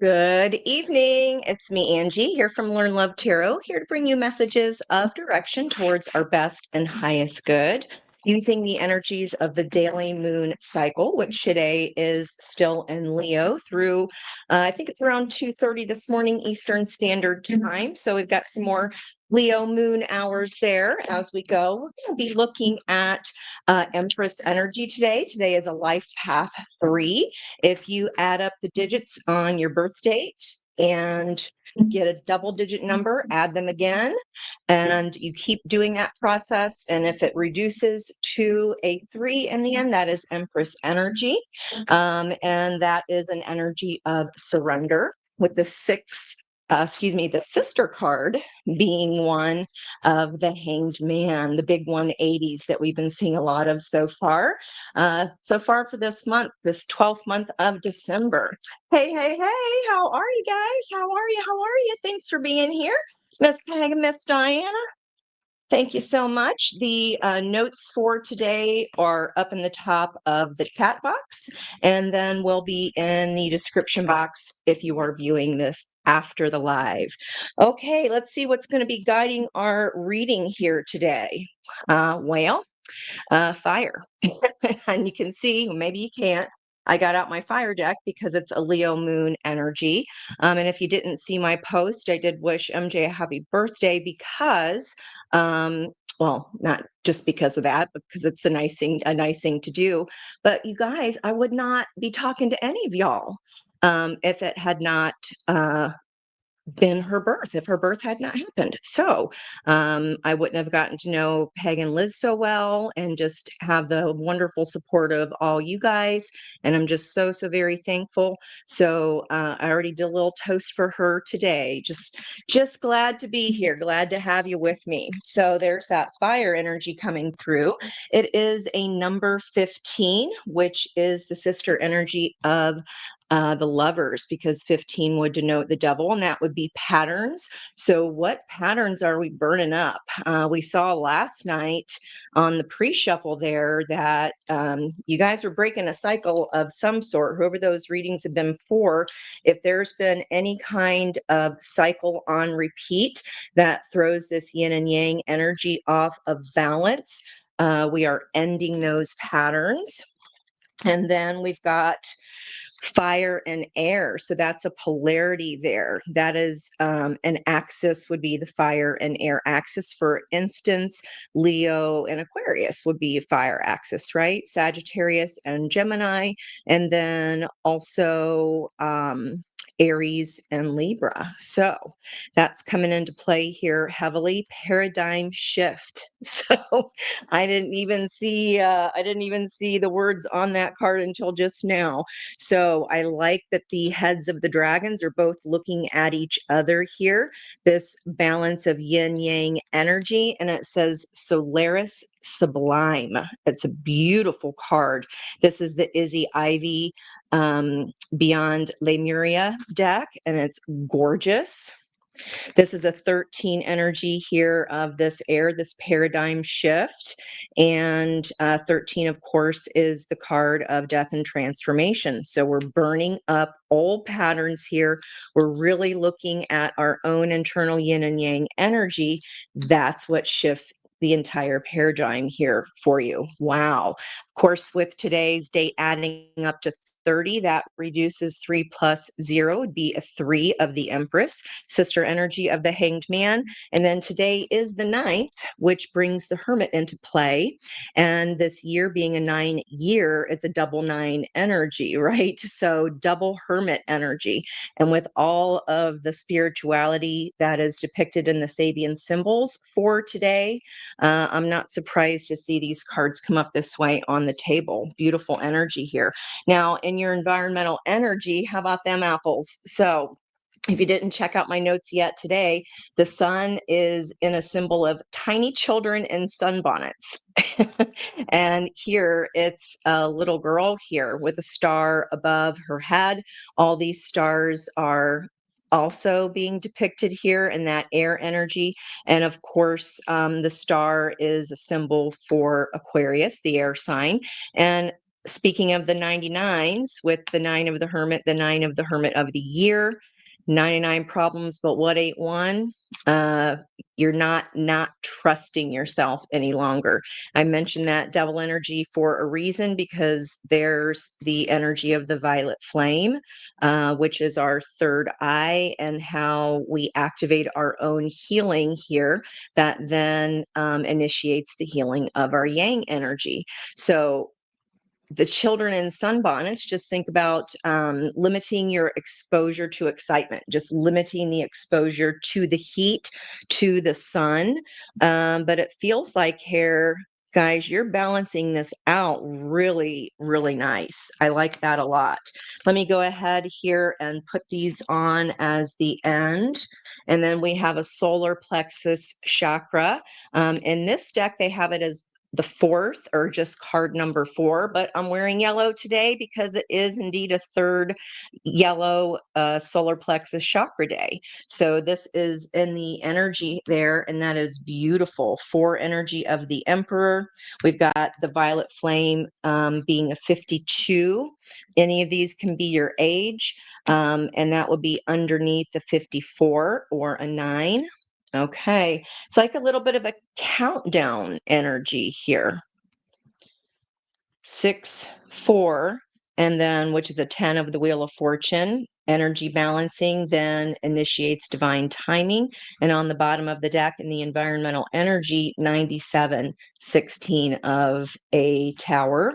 Good evening. It's me, Angie, here from Learn Love Tarot, here to bring you messages of direction towards our best and highest good, using the energies of the daily moon cycle, which today is still in Leo through, I think it's around 2:30 this morning, Eastern Standard Time. So we've got some more Leo moon hours there as we go. We're going to be looking at Empress energy today. Today is a life path 3. If you add up the digits on your birth date and get a double digit number, add them again, and you keep doing that process. And if it reduces to a 3 in the end, that is Empress energy. And that is an energy of surrender, with the the sister card being one of the Hanged Man, the big 180s that we've been seeing a lot of so far. So far for this month, this 12th month of December. Hey, hey, hey, how are you guys? How are you? How are you? Thanks for being here. Miss Peg and Miss Diana. Thank you so much. The notes for today are up in the top of the chat box, and then will be in the description box if you are viewing this after the live. Okay, let's see what's going to be guiding our reading here today. Fire. And you can see, maybe you can't, I got out my fire deck because it's a Leo moon energy. And if you didn't see my post, I did wish MJ a happy birthday because, well, not just because of that, but because it's a nice thing to do. But you guys, I would not be talking to any of y'all if it had not been her birth, if her birth had not happened. So I wouldn't have gotten to know Peg and Liz so well and just have the wonderful support of all you guys. And I'm just so very thankful. So I already did a little toast for her today. Just glad to be here. Glad to have you with me. So there's that fire energy coming through. It is a number 15, which is the sister energy of the Lovers, because 15 would denote the devil, and that would be patterns. So what patterns are we burning up? We saw last night on the pre-shuffle there that you guys were breaking a cycle of some sort, whoever those readings have been for. If there's been any kind of cycle on repeat that throws this yin and yang energy off of balance, we are ending those patterns. And then we've got fire and air. So that's a polarity there. That is an axis would be the fire and air axis. For instance, Leo and Aquarius would be a fire axis, right? Sagittarius and Gemini. And then also Aries and Libra. So that's coming into play here heavily. Paradigm shift. So I didn't even see the words on that card until just now. So I like that the heads of the dragons are both looking at each other here. This balance of yin yang energy, and it says Solaris Sublime. It's a beautiful card. This is the Izzy Ivy Beyond Lemuria deck, and it's gorgeous. This is a 13 energy here of this air, this paradigm shift. And 13, of course, is the card of death and transformation. So we're burning up old patterns here. We're really looking at our own internal yin and yang energy. That's what shifts the entire paradigm here for you. Wow. Of course, with today's date adding up to 30, that reduces 3 plus 0 would be a 3 of the Empress, sister energy of the Hanged Man. And then today is the 9th, which brings the Hermit into play. And this year being a 9 year, it's a double 9 energy, right? So double Hermit energy. And with all of the spirituality that is depicted in the Sabian symbols for today, I'm not surprised to see these cards come up this way on the table. Beautiful energy here. Now, in your environmental energy, how about them apples? So if you didn't check out my notes yet today, the sun is in a symbol of tiny children in sunbonnets. And here it's a little girl here with a star above her head. All these stars are also being depicted here in that air energy. And of course, the star is a symbol for Aquarius, the air sign. And speaking of the 99s, with the 9 of the Hermit, the 9 of the Hermit of the year, 99 problems, but what ain't one? You're not trusting yourself any longer. I mentioned that devil energy for a reason, because there's the energy of the violet flame, which is our third eye, and how we activate our own healing here, that then initiates the healing of our yang energy. So the children in sunbonnets, just think about limiting your exposure to excitement, just limiting the exposure to the heat, to the sun. But it feels like here, guys, you're balancing this out really, really nice. I like that a lot. Let me go ahead here and put these on as the end. And then we have a solar plexus chakra. In this deck, they have it as the fourth, or just card number 4, but I'm wearing yellow today because it is indeed a third yellow solar plexus chakra day. So this is in the energy there, and that is beautiful. 4 energy of the Emperor. We've got the violet flame being a 52. Any of these can be your age, and that would be underneath the 54 or a 9. Okay, it's like a little bit of a countdown energy here. 6, 4, and then, which is a 10 of the Wheel of Fortune. Energy balancing then initiates divine timing. And on the bottom of the deck in the environmental energy, 97, 16 of a Tower,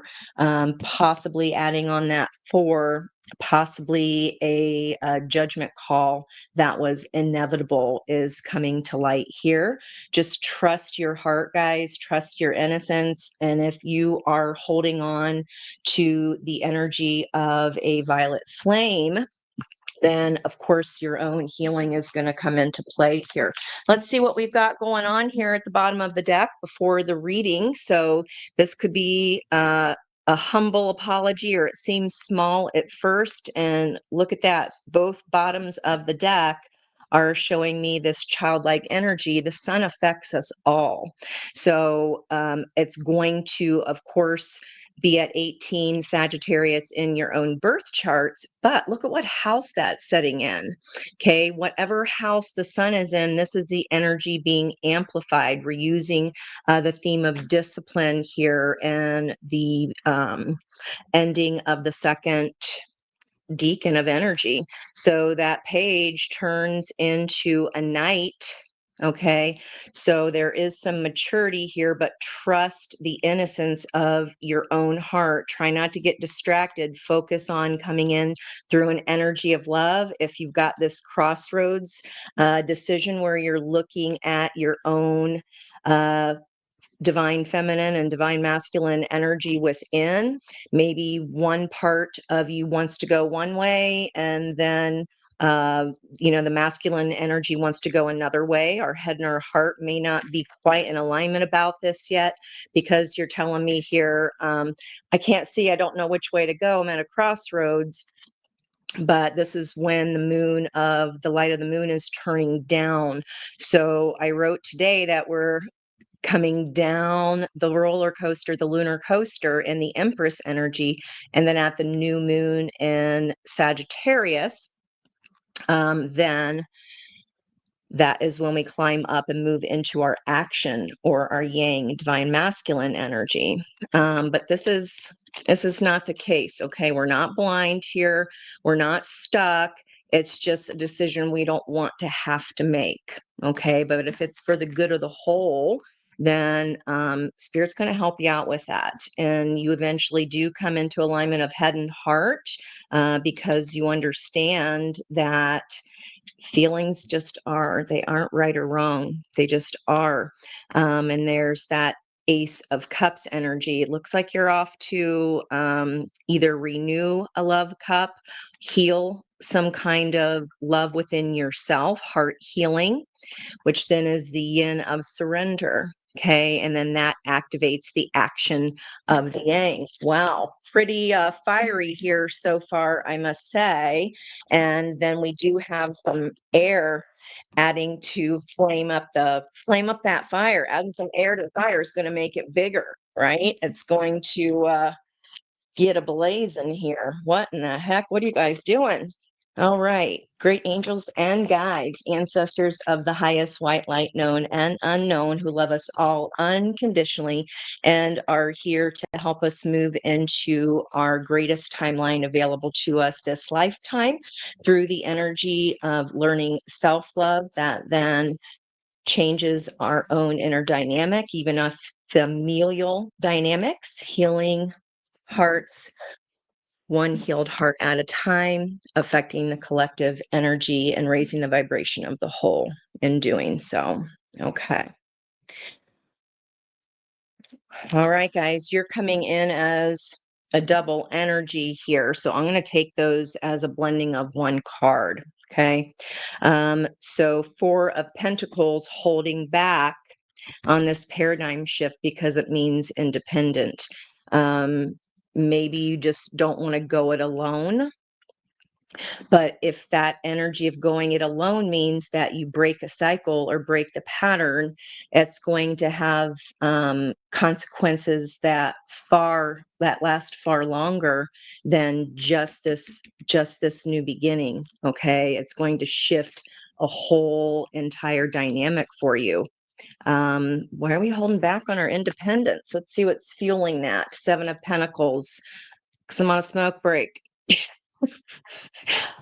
possibly adding on that 4, possibly a judgment call that was inevitable is coming to light here. Just trust your heart, guys, trust your innocence. And if you are holding on to the energy of a violet flame, then of course your own healing is going to come into play here. Let's see what we've got going on here at the bottom of the deck before the reading. So this could be a humble apology, or it seems small at first. And look at that, both bottoms of the deck are showing me this childlike energy. The sun affects us all. So it's going to, of course, be at 18 Sagittarius in your own birth charts, but look at what house that's setting in. Okay, whatever house the sun is in, this is the energy being amplified. We're using the theme of discipline here, and the ending of the second deacon of energy. So that page turns into a knight. Okay, so there is some maturity here, but trust the innocence of your own heart. Try not to get distracted. Focus on coming in through an energy of love. If you've got this crossroads decision where you're looking at your own divine feminine and divine masculine energy within, maybe one part of you wants to go one way, and then the masculine energy wants to go another way. Our head and our heart may not be quite in alignment about this yet, because you're telling me here, I can't see, I don't know which way to go, I'm at a crossroads. But this is when the light of the moon is turning down. So I wrote today that we're coming down the roller coaster, the lunar coaster, in the Empress energy. And then at the new moon in Sagittarius, then that is when we climb up and move into our action, or our yang, divine masculine energy. But this is not the case. Okay, we're not blind here. We're not stuck. It's just a decision we don't want to have to make. Okay, but if it's for the good of the whole, then Spirit's going to help you out with that. And you eventually do come into alignment of head and heart, because you understand that feelings just are, they aren't right or wrong. They just are. And there's that Ace of Cups energy. It looks like you're off to either renew a love cup, heal some kind of love within yourself, heart healing, which then is the yin of surrender. Okay, and then that activates the action of the yang. Wow, pretty fiery here so far, I must say. And then we do have some air adding to flame up that fire. Adding some air to the fire is going to make it bigger, right? It's going to get ablaze in here. What in the heck? What are you guys doing? All right. Great angels and guides, ancestors of the highest white light known and unknown, who love us all unconditionally and are here to help us move into our greatest timeline available to us this lifetime through the energy of learning self-love that then changes our own inner dynamic, even if familial dynamics, healing hearts, one healed heart at a time, affecting the collective energy and raising the vibration of the whole in doing so. Okay. All right, guys, you're coming in as a double energy here. So I'm going to take those as a blending of one card. Okay. So Four of Pentacles holding back on this paradigm shift because it means independent. Maybe you just don't want to go it alone. But if that energy of going it alone means that you break a cycle or break the pattern, it's going to have consequences that last far longer than just this new beginning. Okay, it's going to shift a whole entire dynamic for you. Why are we holding back on our independence? Let's see what's fueling that. Seven of Pentacles. Because I'm on a smoke break.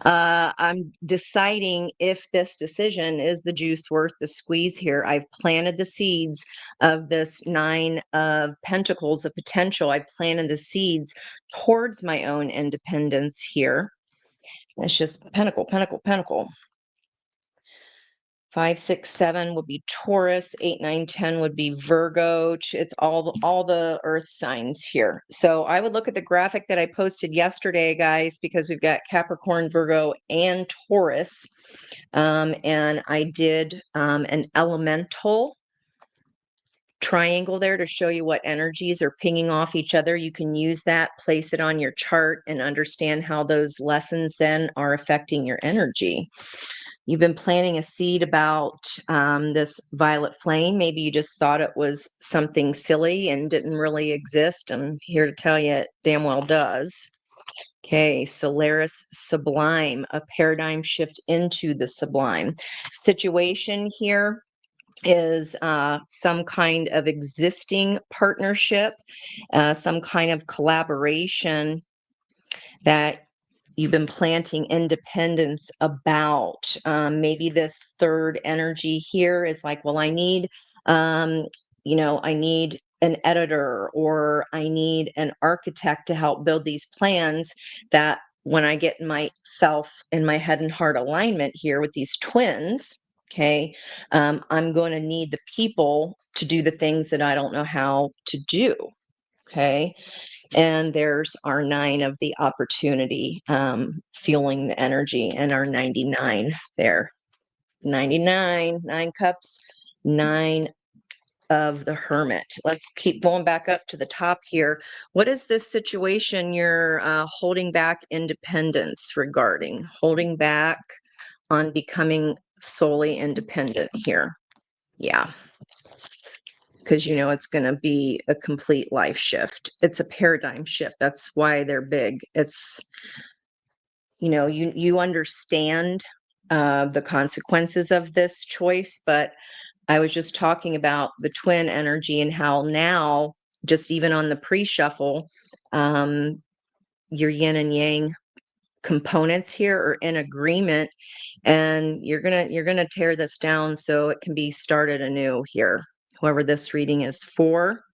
I'm deciding if this decision is the juice worth the squeeze here. I've planted the seeds of this Nine of Pentacles, of potential. I planted the seeds towards my own independence here. It's just Pentacle, Pentacle, Pentacle. 5, 6, 7 would be Taurus. 8, 9, 10 would be Virgo. It's all the earth signs here. So I would look at the graphic that I posted yesterday, guys, because we've got Capricorn, Virgo, and Taurus. And I did an elemental triangle there to show you what energies are pinging off each other. You can use that, place it on your chart, and understand how those lessons then are affecting your energy. You've been planting a seed about this violet flame. Maybe you just thought it was something silly and didn't really exist. I'm here to tell you it damn well does. Okay, Solaris Sublime, a paradigm shift into the sublime. Situation here is some kind of existing partnership, some kind of collaboration that you've been planting independence about. Maybe this third energy here is like, well, I need, I need an editor, or I need an architect to help build these plans that when I get myself in my head and heart alignment here with these twins, okay, I'm going to need the people to do the things that I don't know how to do. Okay. And there's our 9 of the opportunity, fueling the energy, and our 99 there. 99, 9 cups, 9 of the Hermit. Let's keep going back up to the top here. What is this situation you're holding back independence regarding? Holding back on becoming solely independent here. Yeah. Because it's going to be a complete life shift. It's a paradigm shift. That's why they're big. It's, you understand the consequences of this choice, but I was just talking about the twin energy and how now, just even on the pre-shuffle, your yin and yang components here are in agreement, and you're gonna tear this down so it can be started anew here. Whoever this reading is for,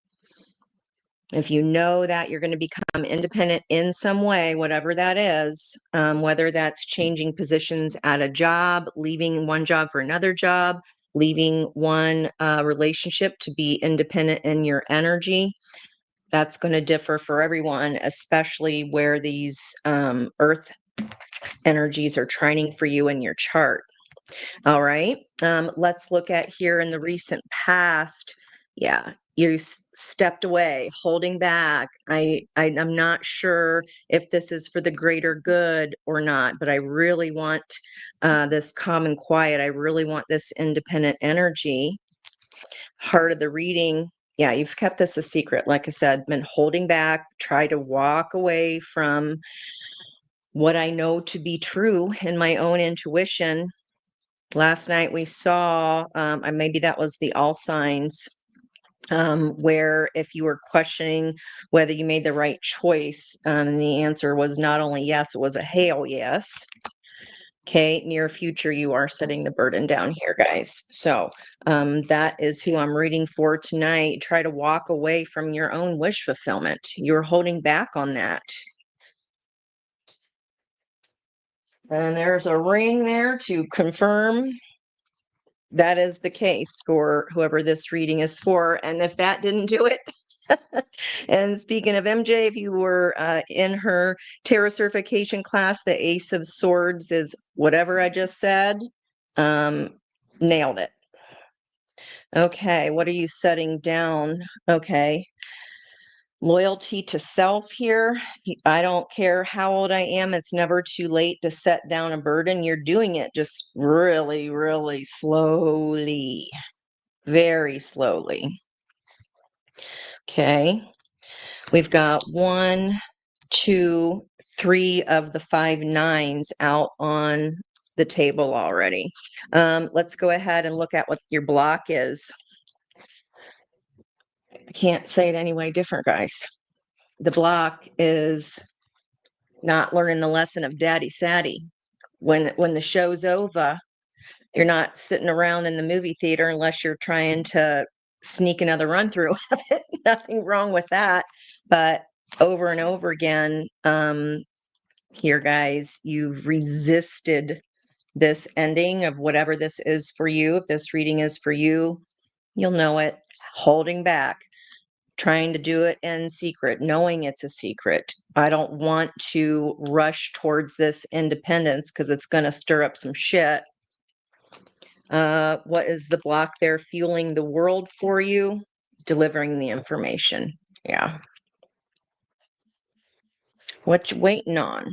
if you know that you're going to become independent in some way, whatever that is, whether that's changing positions at a job, leaving one job for another job, leaving one relationship to be independent in your energy, that's going to differ for everyone, especially where these earth energies are trining for you in your chart. All right. Let's look at here in the recent past. Yeah, you stepped away, holding back. I'm not sure if this is for the greater good or not, but I really want this calm and quiet. I really want this independent energy. Heart of the reading Yeah, you've kept this a secret. Like I said, been holding back, try to walk away from what I know to be true in my own intuition. Last night we saw, and maybe that was the all signs, where if you were questioning whether you made the right choice, and the answer was not only yes, it was a hail yes. Okay, near future, you are setting the burden down here, guys. So that is who I'm reading for tonight. Try to walk away from your own wish fulfillment. You're holding back on that. And there's a ring there to confirm that is the case for whoever this reading is for. And if that didn't do it, and speaking of MJ, if you were in her tarot certification class, the Ace of Swords is whatever I just said. Nailed it. Okay, what are you setting down? Okay. Loyalty to self here. I don't care how old I am. It's never too late to set down a burden. You're doing it just really, really slowly, very slowly. Okay. We've got 1, 2, 3 of the 5 nines out on the table already. Let's go ahead and look at what your block is. I can't say it any way different, guys. The block is not learning the lesson of Daddy Saddy. When the show's over, you're not sitting around in the movie theater unless you're trying to sneak another run through of it. Nothing wrong with that. But over and over again, here, guys, you've resisted this ending of whatever this is for you. If this reading is for you, you'll know it. Holding back, trying to do it in secret, knowing it's a secret. I don't want to rush towards this independence because it's going to stir up some shit. What is the block there? Fueling the world for you, delivering the information. Yeah. What you waiting on?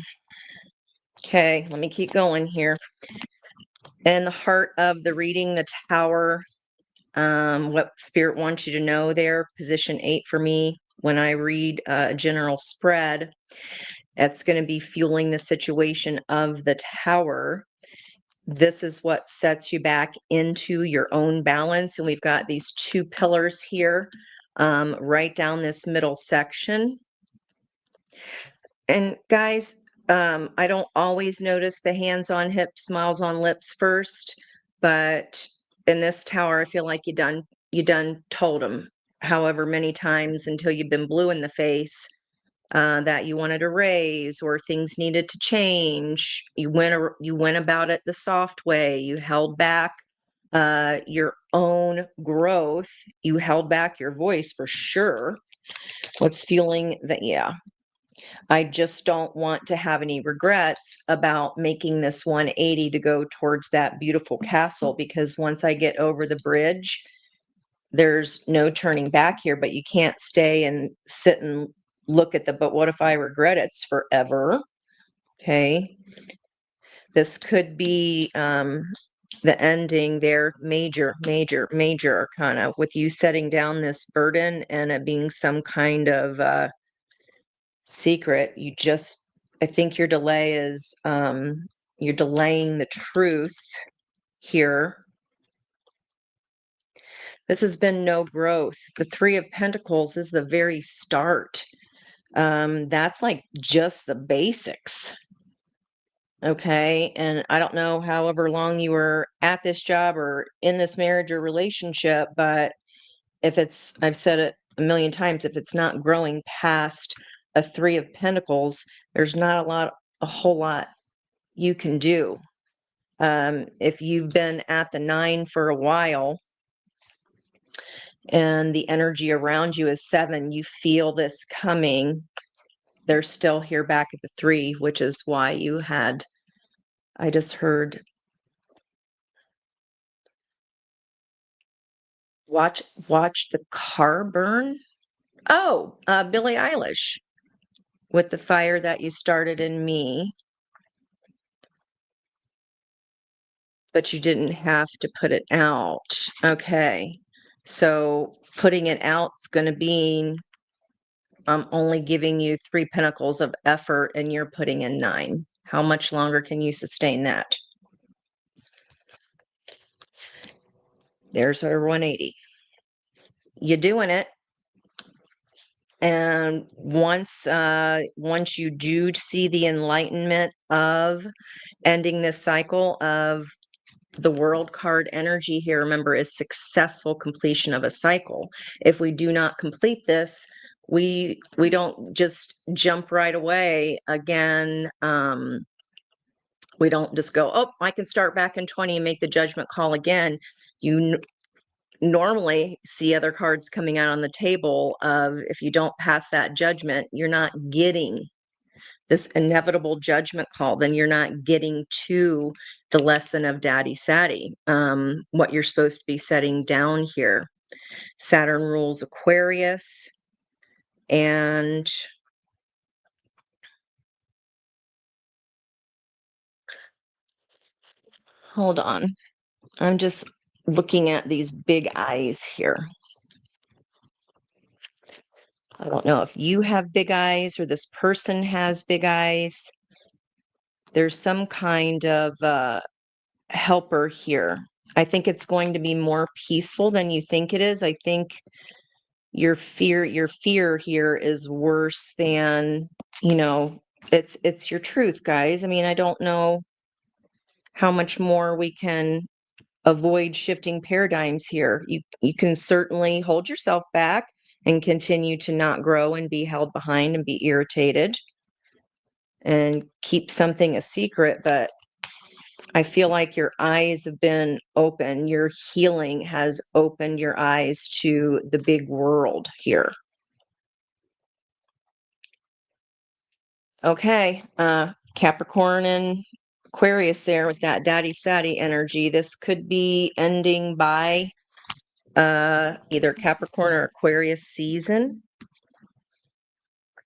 Okay, let me keep going here. In the heart of the reading, the Tower, what Spirit wants you to know there, position 8 for me. When I read a general spread, that's going to be fueling the situation of the Tower. This is what sets you back into your own balance. And we've got these 2 pillars here, right down this middle section. And guys, I don't always notice the hands on hips, smiles on lips first, but in this Tower, I feel like you done told them however many times until you've been blue in the face, that you wanted a raise or things needed to change. You went about it the soft way. You held back your own growth. You held back your voice for sure. What's fueling that? Yeah. I just don't want to have any regrets about making this 180 to go towards that beautiful castle, because once I get over the bridge, there's no turning back here. But you can't stay and sit and look at but what if I regret it? It's forever. Okay. This could be the ending there, major arcana, with you setting down this burden and it being some kind of secret. I think your delay is you're delaying the truth here. This has been no growth. The 3 of Pentacles is the very start. That's like just the basics. Okay. And I don't know however long you were at this job or in this marriage or relationship, but I've said it a million times, if it's not growing past a 3 of Pentacles, there's not a whole lot you can do. If you've been at the 9 for a while and the energy around you is 7, you feel this coming. They're still here back at the 3, which is why I just heard, watch the car burn. Oh, Billie Eilish with the fire that you started in me, but you didn't have to put it out. Okay. So putting it out is going to be, I'm only giving you 3 pentacles of effort and you're putting in 9. How much longer can you sustain that? There's our 180. You're doing it. And once you do see the enlightenment of ending this cycle of the world card energy here, remember, is successful completion of a cycle. If we do not complete this, we don't just jump right away again. We don't just go, oh, I can start back in 20 and make the judgment call again. You normally see other cards coming out on the table of, if you don't pass that judgment, you're not getting this inevitable judgment call, then you're not getting to the lesson of Daddy Saddy, what you're supposed to be setting down here. Saturn rules Aquarius, and hold on, I'm just looking at these big eyes here. I don't know if you have big eyes or this person has big eyes. There's some kind of helper here. I think it's going to be more peaceful than you think it is. I think your fear here is worse than, it's your truth, guys. I mean, I don't know how much more we can avoid shifting paradigms here. You can certainly hold yourself back and continue to not grow and be held behind and be irritated and keep something a secret, but I feel like your eyes have been open. Your healing has opened your eyes to the big world here. Okay, Capricorn and Aquarius there with that Daddy Saddy energy. This could be ending by either Capricorn or Aquarius season.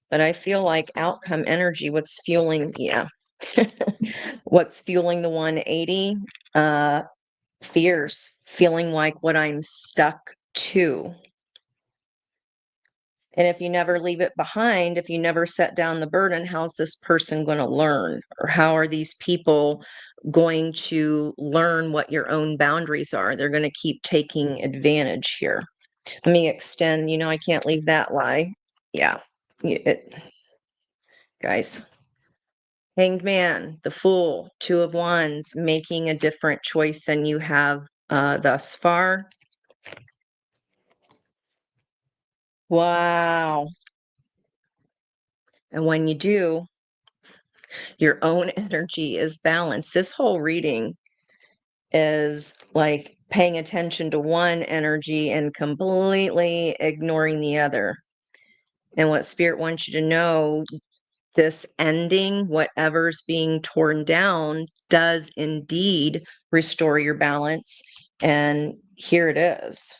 But I feel like outcome energy, what's fueling, what's fueling the 180? Fears, feeling like what I'm stuck to. And if you never leave it behind, if you never set down the burden, how's this person going to learn? Or how are these people going to learn what your own boundaries are? They're going to keep taking advantage here. Let me extend, I can't leave that lie. Yeah. Guys. Hanged Man, the Fool, Two of Wands, making a different choice than you have thus far. Wow. And when you do, your own energy is balanced. This whole reading is like paying attention to one energy and completely ignoring the other. And what Spirit wants you to know, this ending, whatever's being torn down, does indeed restore your balance. And here it is.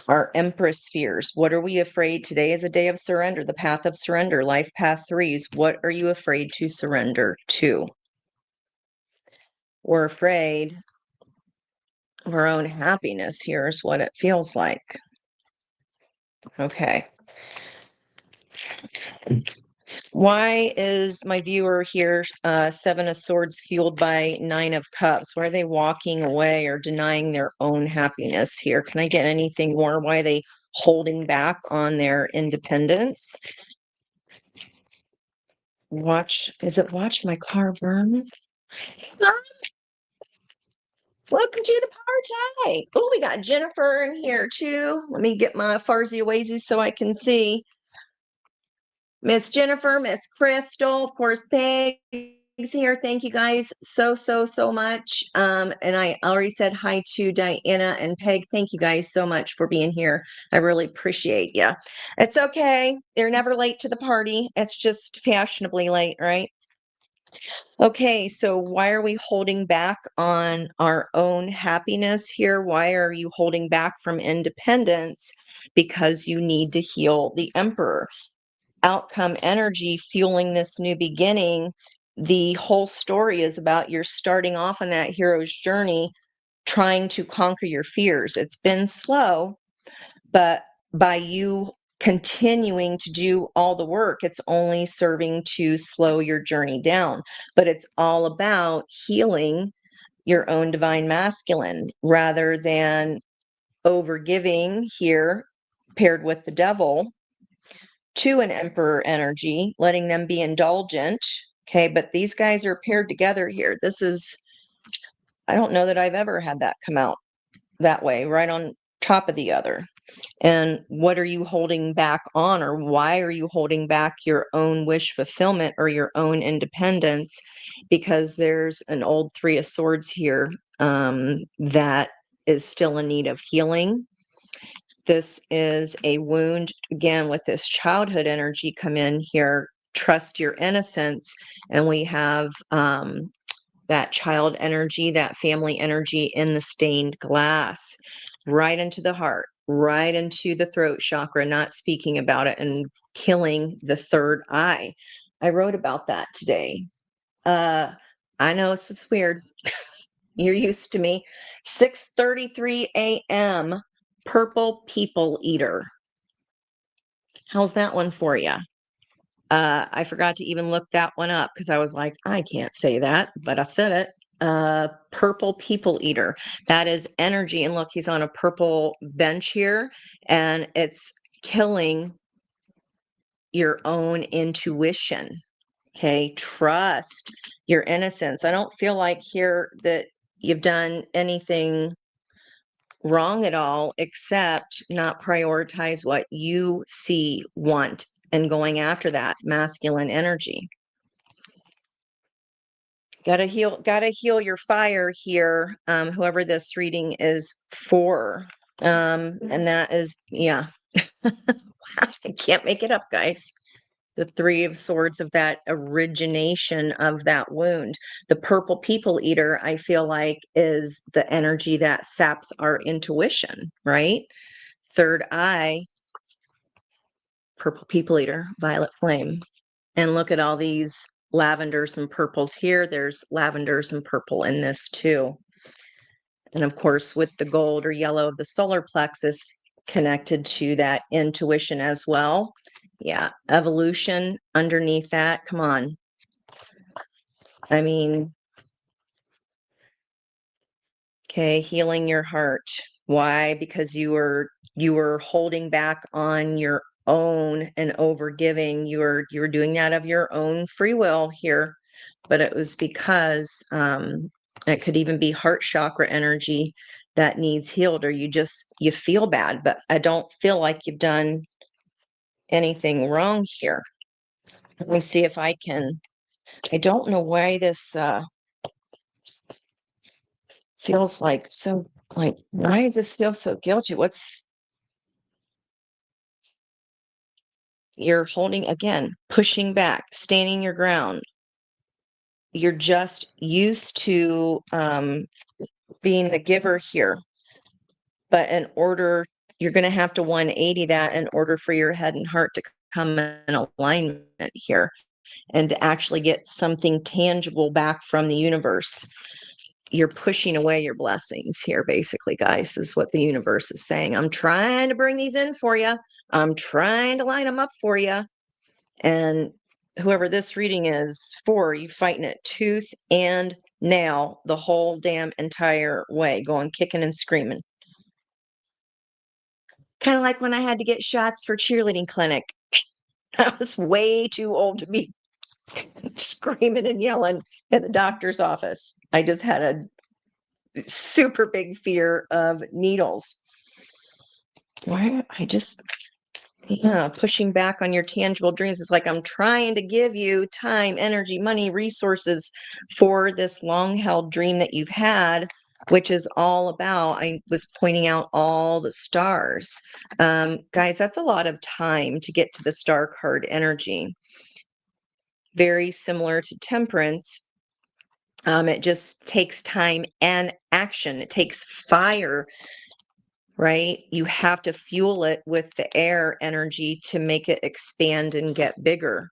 Our Empress spheres. What are we afraid? Today is a day of surrender, the path of surrender, life path threes. What are you afraid to surrender to? We're afraid of our own happiness. Here's what it feels like. Okay. Why is my viewer here, Seven of Swords, fueled by Nine of Cups? Why are they walking away or denying their own happiness here? Can I get anything more? Why are they holding back on their independence? Watch my car burn? Welcome to the party. Oh, we got Jennifer in here too. Let me get my Farzy Oasis so I can see. Miss Jennifer, Miss Crystal, of course, Peg's here. Thank you guys so much. And I already said hi to Diana and Peg. Thank you guys so much for being here. I really appreciate you. It's okay. They're never late to the party. It's just fashionably late, right? Okay, so why are we holding back on our own happiness here? Why are you holding back from independence? Because you need to heal the Emperor. Outcome energy fueling this new beginning. The whole story is about you're starting off on that hero's journey trying to conquer your fears. It's been slow, but by you continuing to do all the work, it's only serving to slow your journey down. But it's all about healing your own divine masculine rather than overgiving here, paired with the devil, to an emperor energy, letting them be indulgent. Okay, but these guys are paired together here. This is, I don't know that I've ever had that come out that way, right on top of the other. And what are you holding back on, or why are you holding back your own wish fulfillment or your own independence? Because there's an old Three of Swords here that is still in need of healing. This is a wound, again, with this childhood energy come in here. Trust your innocence. And we have that child energy, that family energy in the stained glass, right into the heart, right into the throat chakra, not speaking about it and killing the third eye. I wrote about that today. I know it's weird. You're used to me. 6:33 a.m. Purple people eater. How's that one for you? I forgot to even look that one up because I was like, I can't say that, but I said it. Purple people eater. That is energy. And look, he's on a purple bench here, and it's killing your own intuition. Okay, trust your innocence. I don't feel like here that you've done anything wrong at all, except not prioritize what you see, want, and going after that masculine energy. Gotta heal your fire here, whoever this reading is for. And that is, yeah. I can't make it up, guys. The Three of Swords of that origination of that wound. The purple people eater, I feel like, is the energy that saps our intuition, right? Third eye, purple people eater, violet flame. And look at all these lavenders and purples here. There's lavenders and purple in this too. And of course, with the gold or yellow of the solar plexus connected to that intuition as well. Yeah, evolution underneath that. Come on. I mean, okay, healing your heart. Why? Because you were holding back on your own and overgiving. You were doing that of your own free will here, but it was because it could even be heart chakra energy that needs healed, or you feel bad, but I don't feel like you've done anything wrong here. Let me see if I can. I don't know why this feels like so, like, why does this feel so guilty? You're holding, again, pushing back, standing your ground. You're just used to being the giver here. But you're going to have to 180 that in order for your head and heart to come in alignment here and to actually get something tangible back from the universe. You're pushing away your blessings here, basically, guys, is what the universe is saying. I'm trying to bring these in for you. I'm trying to line them up for you. And whoever this reading is for, you fighting it tooth and nail the whole damn entire way, going kicking and screaming. Kind of like when I had to get shots for cheerleading clinic. I was way too old to be screaming and yelling at the doctor's office. I just had a super big fear of needles. Why? Yeah, pushing back on your tangible dreams. It's like I'm trying to give you time, energy, money, resources for this long held dream that you've had, which is all about, I was pointing out all the stars. Guys, that's a lot of time to get to the star card energy. Very similar to Temperance. It just takes time and action. It takes fire, right? You have to fuel it with the air energy to make it expand and get bigger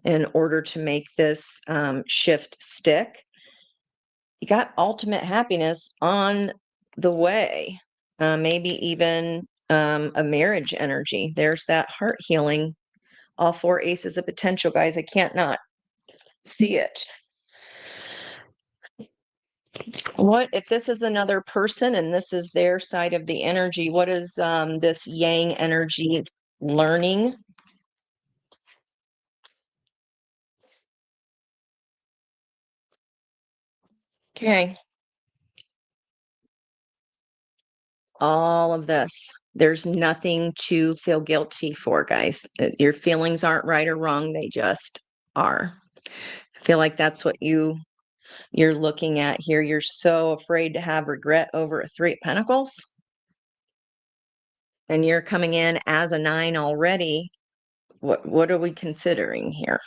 in order to make this shift stick. You got ultimate happiness on the way. Maybe even a marriage energy. There's that heart healing. All 4 aces of potential, guys. I can't not see it. What if this is another person and this is their side of the energy? What is this yang energy learning? Okay. All of this. There's nothing to feel guilty for, guys. Your feelings aren't right or wrong. They just are. I feel like that's what you're looking at here. You're so afraid to have regret over a 3 of Pentacles. And you're coming in as a 9 already. What are we considering here?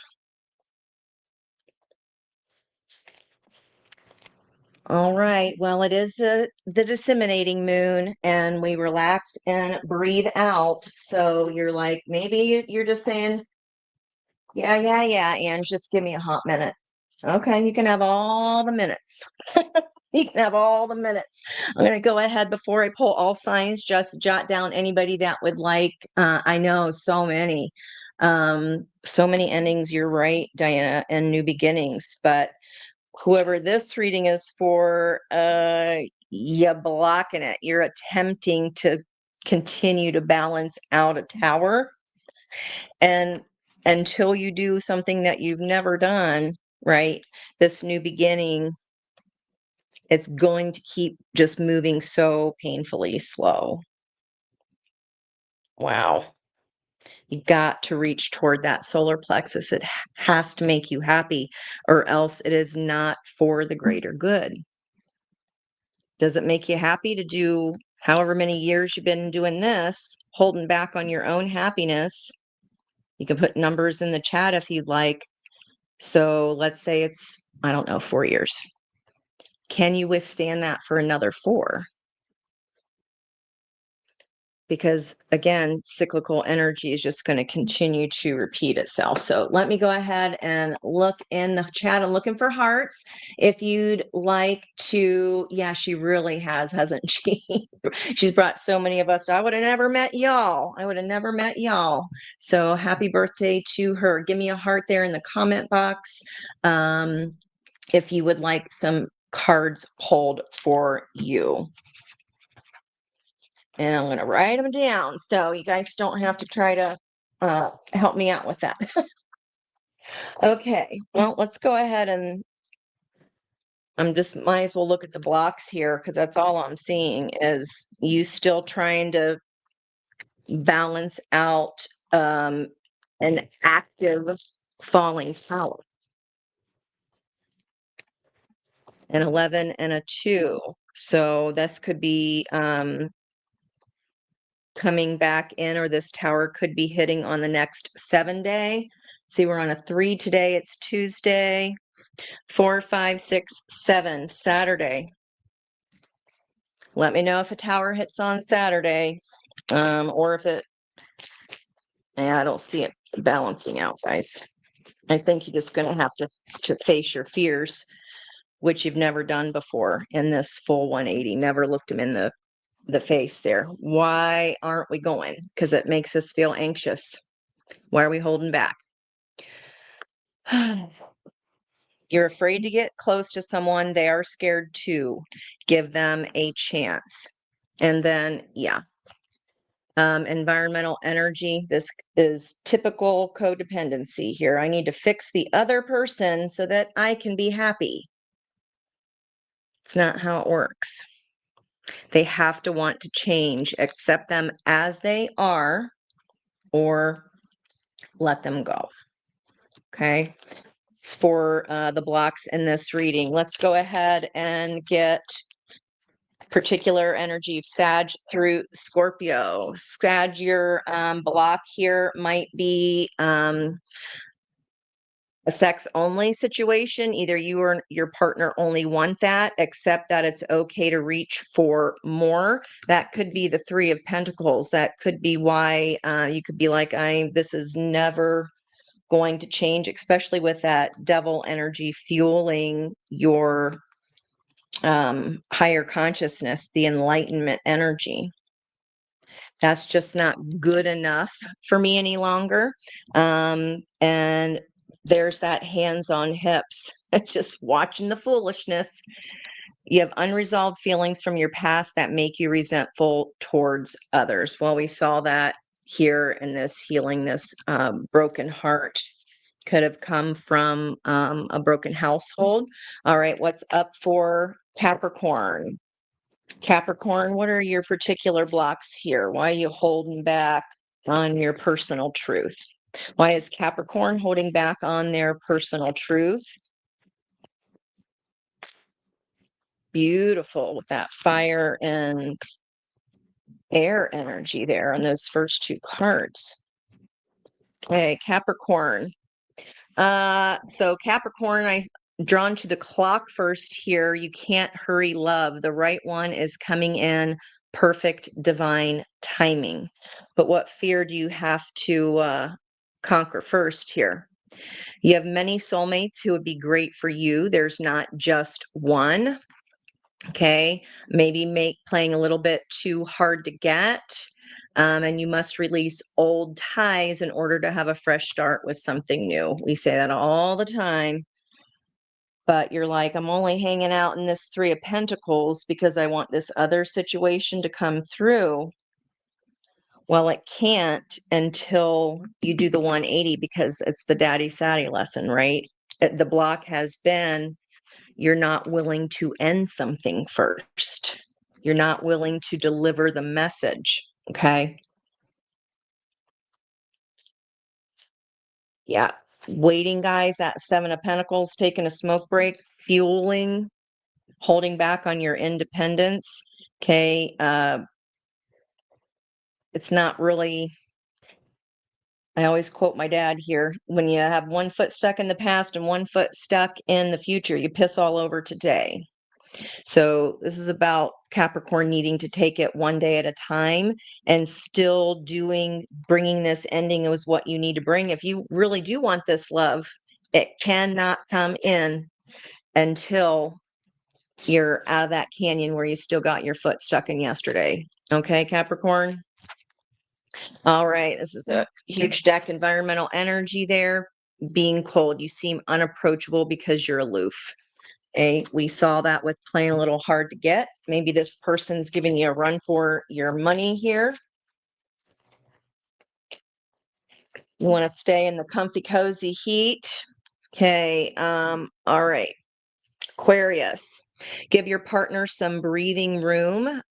All right. Well, it is the disseminating moon, and we relax and breathe out. So you're like, maybe you're just saying, yeah, and just give me a hot minute. Okay, you can have all the minutes. You can have all the minutes. I'm going to go ahead before I pull all signs, just jot down anybody that would like. I know so many endings. You're right, Diana, and new beginnings. But whoever this reading is for, you're blocking it. You're attempting to continue to balance out a tower. And until you do something that you've never done, right? This new beginning, it's going to keep just moving so painfully slow. Wow. You got to reach toward that solar plexus. It has to make you happy, or else it is not for the greater good. Does it make you happy to do however many years you've been doing this, holding back on your own happiness? You can put numbers in the chat if you'd like. So let's say it's, I don't know, 4 years. Can you withstand that for another 4? Because again, cyclical energy is just going to continue to repeat itself. So let me go ahead and look in the chat. I'm looking for hearts. If you'd like to, yeah, she really has, hasn't she? She's brought so many of us. I would have never met y'all. So happy birthday to her. Give me a heart there in the comment box. If you would like some cards pulled for you. And I'm going to write them down so you guys don't have to try to help me out with that. Okay, well, let's go ahead and might as well look at the blocks here, because that's all I'm seeing is you still trying to balance out an active falling tower. An 11 and a 2. So this could be coming back in, or this tower could be hitting on the next 7 day. See, we're on a 3 today. It's Tuesday. 4, 5, 6, 7, Saturday. Let me know if a tower hits on Saturday, or if it, yeah, I don't see it balancing out, guys. I think you're just going to have to face your fears, which you've never done before in this full 180. Never looked them in the face there. Why aren't we going? Because it makes us feel anxious. Why are we holding back? You're afraid to get close to someone. They are scared too. Give them a chance. And then, yeah. Environmental energy. This is typical codependency here. I need to fix the other person so that I can be happy. It's not how it works. They have to want to change, accept them as they are, or let them go. Okay. It's for the blocks in this reading. Let's go ahead and get particular energy of Sag through Scorpio. Sag, your block here might be a sex only situation. Either you or your partner only want that, except that it's okay to reach for more. That could be the 3 of Pentacles. That could be why you could be like, this is never going to change, especially with that devil energy fueling your higher consciousness, the enlightenment energy. That's just not good enough for me any longer. And there's that hands on hips. It's just watching the foolishness. You have unresolved feelings from your past that make you resentful towards others. Well, we saw that here in this healing, this broken heart could have come from a broken household. All right, what's up for Capricorn? Capricorn, what are your particular blocks here? Why are you holding back on your personal truth? Why is Capricorn holding back on their personal truth? Beautiful with that fire and air energy there on those first two cards. Okay, Capricorn. So Capricorn, I drawn to the clock first here. You can't hurry love. The right one is coming in perfect divine timing. But what fear do you have to conquer first here? You have many soulmates who would be great for you. There's not just one. Okay, maybe playing a little bit too hard to get. And you must release old ties in order to have a fresh start with something new. We say that all the time. But you're like, I'm only hanging out in this Three of Pentacles because I want this other situation to come through. Well, it can't until you do the 180 because it's the daddy saddy lesson, right? The block has been you're not willing to end something first. You're not willing to deliver the message. Okay. Yeah. Waiting, guys, that Seven of Pentacles, taking a smoke break, fueling, holding back on your independence. Okay. It's not really, I always quote my dad here, when you have one foot stuck in the past and one foot stuck in the future, you piss all over today. So this is about Capricorn needing to take it one day at a time and still bringing this ending is what you need to bring. If you really do want this love, it cannot come in until you're out of that canyon where you still got your foot stuck in yesterday. Okay, Capricorn? All right, this is a huge deck, environmental energy there. Being cold, you seem unapproachable because you're aloof. We saw that with playing a little hard to get. Maybe this person's giving you a run for your money here. You want to stay in the comfy, cozy heat. Okay. All right. Aquarius, give your partner some breathing room.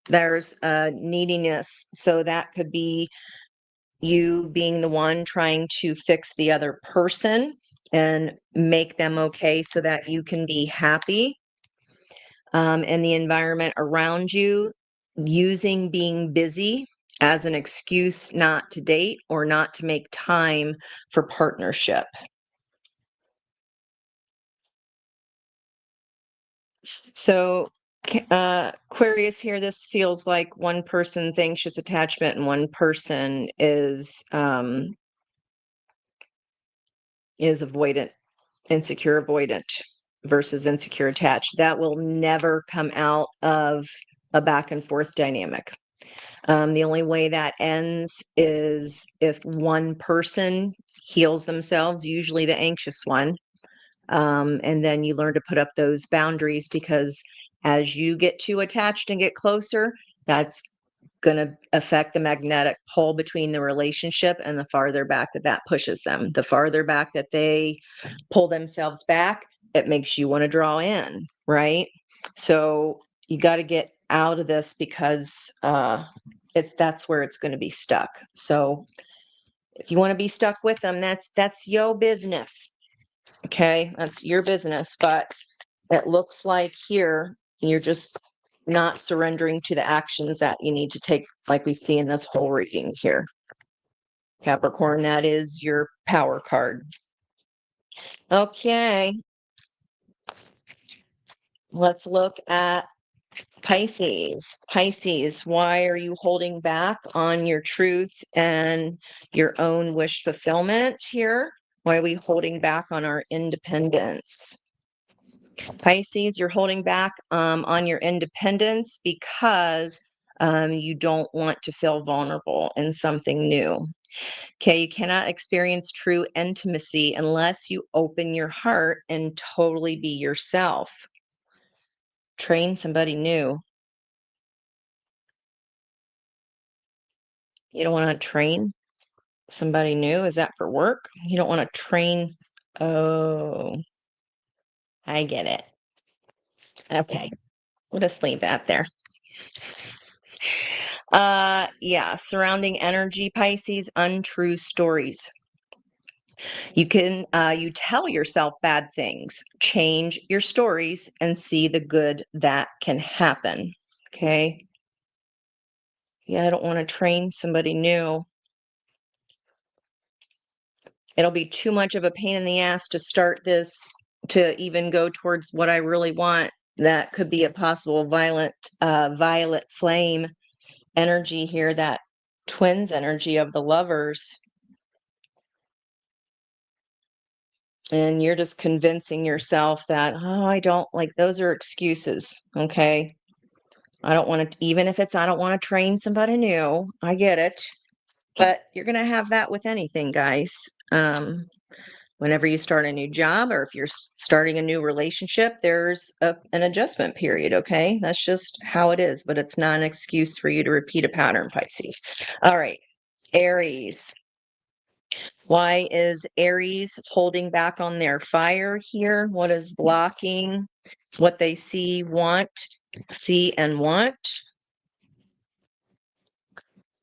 There's a neediness. So that could be you being the one trying to fix the other person and make them okay so that you can be happy. And the environment around you, using being busy as an excuse not to date or not to make time for partnership. So, Aquarius here, this feels like one person's anxious attachment and one person is avoidant, insecure avoidant versus insecure attached. That will never come out of a back and forth dynamic. The only way that ends is if one person heals themselves, usually the anxious one. And then you learn to put up those boundaries because as you get too attached and get closer, that's going to affect the magnetic pull between the relationship and the farther back that pushes them. The farther back that they pull themselves back, it makes you want to draw in, right? So you got to get out of this because that's where it's going to be stuck. So if you want to be stuck with them, that's your business. Okay, that's your business. But it looks like here you're just not surrendering to the actions that you need to take, like we see in this whole reading here. Capricorn, that is your power card. Okay. Let's look at Pisces. Pisces, why are you holding back on your truth and your own wish fulfillment here? Why are we holding back on our independence? Pisces, you're holding back on your independence because you don't want to feel vulnerable in something new. Okay, you cannot experience true intimacy unless you open your heart and totally be yourself. Train somebody new. You don't want to train somebody new? Is that for work? You don't want to train. Oh, I get it. Okay, we'll just leave that there. Yeah, surrounding energy, Pisces, untrue stories. You tell yourself bad things, change your stories, and see the good that can happen. Okay. Yeah, I don't want to train somebody new. It'll be too much of a pain in the ass to start this to even go towards what I really want. That could be a possible violet flame energy here, that twins energy of the lovers. And you're just convincing yourself that, oh, I don't like those are excuses. Okay. I don't want to, even if it's, I don't want to train somebody new. I get it. But you're going to have that with anything, guys. Whenever you start a new job or if you're starting a new relationship, there's an adjustment period. Okay. That's just how it is, but it's not an excuse for you to repeat a pattern, Pisces. All right. Aries. Why is Aries holding back on their fire here? What is blocking what they see and want?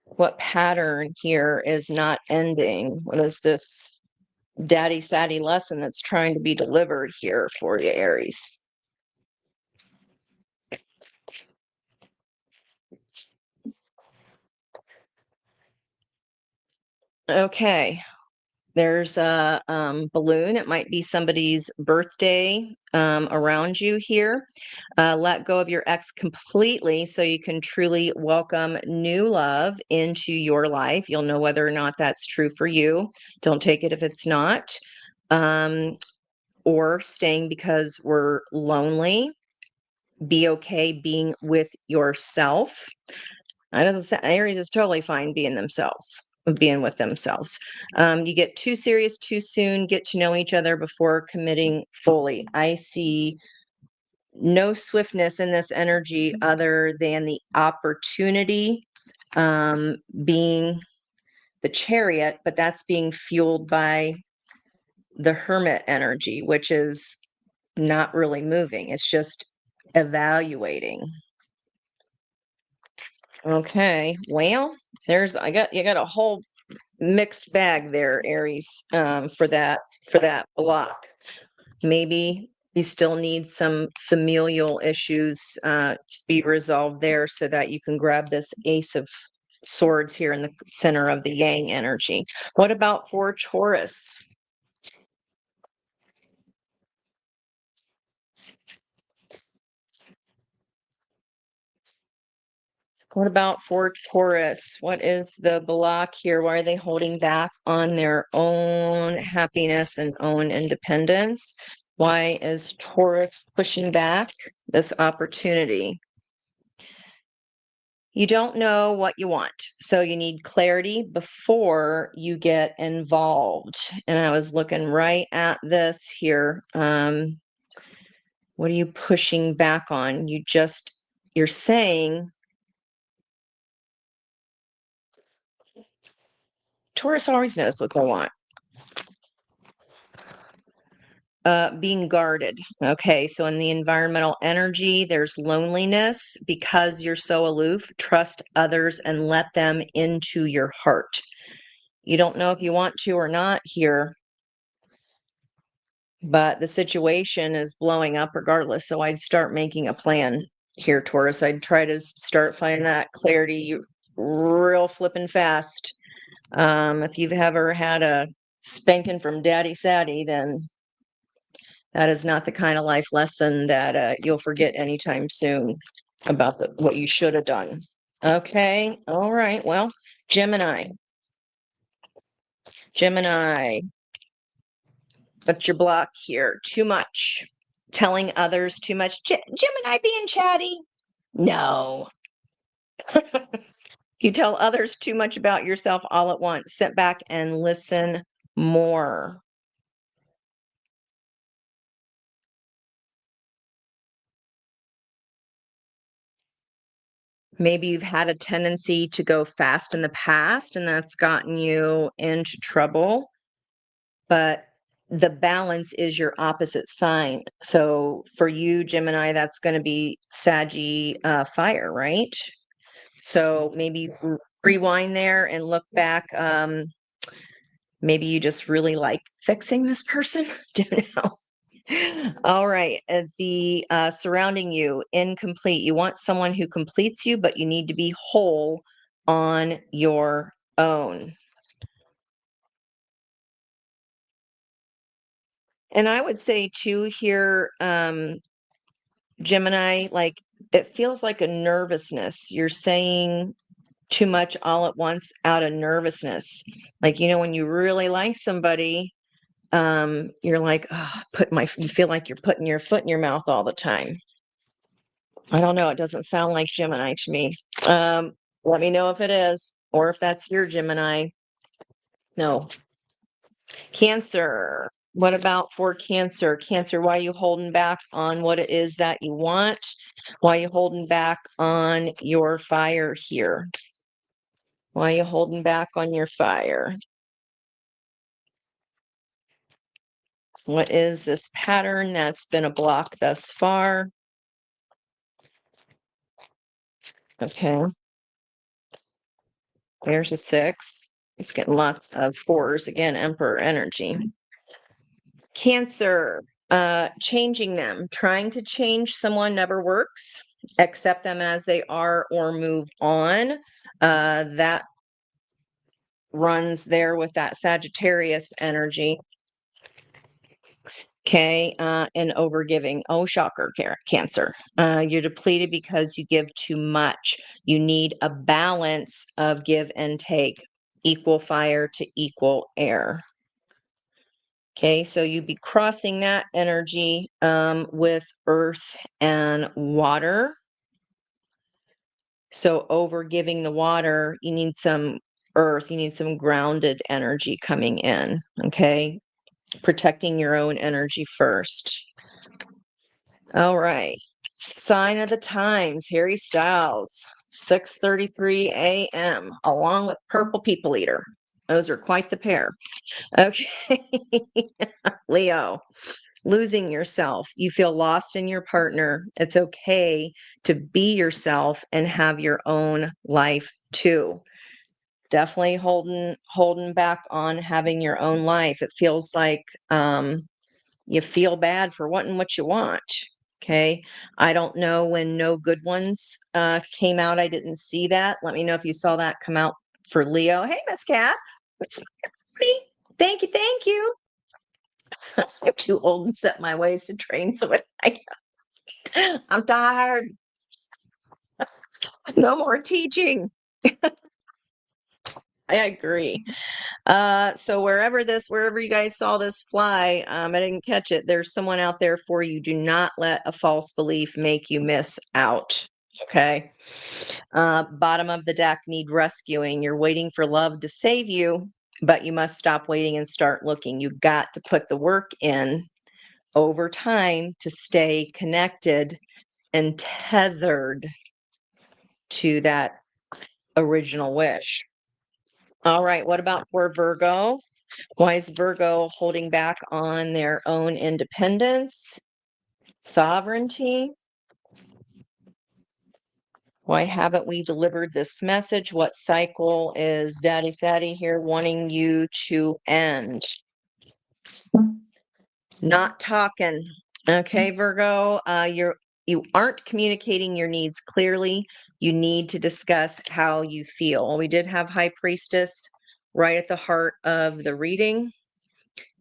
What pattern here is not ending? What is this daddy saddy lesson that's trying to be delivered here for you, Aries? Okay. There's a balloon. It might be somebody's birthday around you here. Let go of your ex completely so you can truly welcome new love into your life. You'll know whether or not that's true for you. Don't take it if it's not. Or staying because we're lonely. Be okay being with yourself. I know Aries is totally fine being with themselves. You get too serious too soon, get to know each other before committing fully. I see no swiftness in this energy other than the opportunity being the chariot, but that's being fueled by the hermit energy, which is not really moving. It's just evaluating. Okay. Well, you got a whole mixed bag there, Aries, for that block. Maybe you still need some familial issues to be resolved there so that you can grab this Ace of Swords here in the center of the Yang energy. What about for Taurus? What about for Taurus? What is the block here? Why are they holding back on their own happiness and own independence? Why is Taurus pushing back this opportunity? You don't know what you want, so you need clarity before you get involved. And I was looking right at this here. What are you pushing back on? You're saying Taurus always knows what they want. Being guarded. Okay, so in the environmental energy, there's loneliness because you're so aloof. Trust others and let them into your heart. You don't know if you want to or not here, but the situation is blowing up regardless. So I'd start making a plan here, Taurus. I'd try to start finding that clarity real flipping fast. If you've ever had a spanking from Daddy Saddy, then that is not the kind of life lesson that you'll forget anytime soon about what you should have done. Okay. All right. Well, Gemini. Gemini. What's your block here? Too much. Telling others too much. Gemini being chatty? No. You tell others too much about yourself all at once. Sit back and listen more. Maybe you've had a tendency to go fast in the past, and that's gotten you into trouble. But the balance is your opposite sign. So for you, Gemini, that's going to be Saggy fire, right? So maybe rewind there and look back. Maybe you just really like fixing this person. Don't know. All right. The surrounding you, incomplete. You want someone who completes you, but you need to be whole on your own. And I would say too here, Gemini, like it feels like a nervousness. You're saying too much all at once out of nervousness. Like, when you really like somebody, you're like, oh, you feel like you're putting your foot in your mouth all the time. I don't know. It doesn't sound like Gemini to me. Let me know if it is, or if that's your Gemini. No. Cancer. What about for Cancer? Cancer, why are you holding back on what it is that you want? Why are you holding back on your fire here? Why are you holding back on your fire? What is this pattern that's been a block thus far? Okay. There's a 6. It's getting lots of 4s. Again, Emperor energy. Cancer, changing them. Trying to change someone never works. Accept them as they are or move on. That runs there with that Sagittarius energy. Okay, and overgiving. Oh, shocker, Cancer. You're depleted because you give too much. You need a balance of give and take, equal fire to equal air. Okay, so you'd be crossing that energy with earth and water. So over giving the water, you need some earth, you need some grounded energy coming in. Okay, protecting your own energy first. All right. Sign of the times, Harry Styles, 6:33 a.m., along with Purple People Eater. Those are quite the pair. Okay. Leo, losing yourself. You feel lost in your partner. It's okay to be yourself and have your own life too. Definitely holding back on having your own life. It feels like you feel bad for wanting what you want. Okay. I don't know when No Good Ones came out. I didn't see that. Let me know if you saw that come out for Leo. Hey, Miss Cat. What's Thank you. Thank you. I'm too old and set my ways to train somebody. I'm tired. No more teaching. I agree. So wherever you guys saw this fly, I didn't catch it. There's someone out there for you. Do not let a false belief make you miss out. Okay. Bottom of the deck, need rescuing. You're waiting for love to save you, but you must stop waiting and start looking. You got to put the work in over time to stay connected and tethered to that original wish. All right. What about for Virgo? Why is Virgo holding back on their own independence, sovereignty? Why haven't we delivered this message? What cycle is Daddy Saddy here wanting you to end? Not talking. Okay, Virgo, you aren't communicating your needs clearly. You need to discuss how you feel. We did have High Priestess right at the heart of the reading.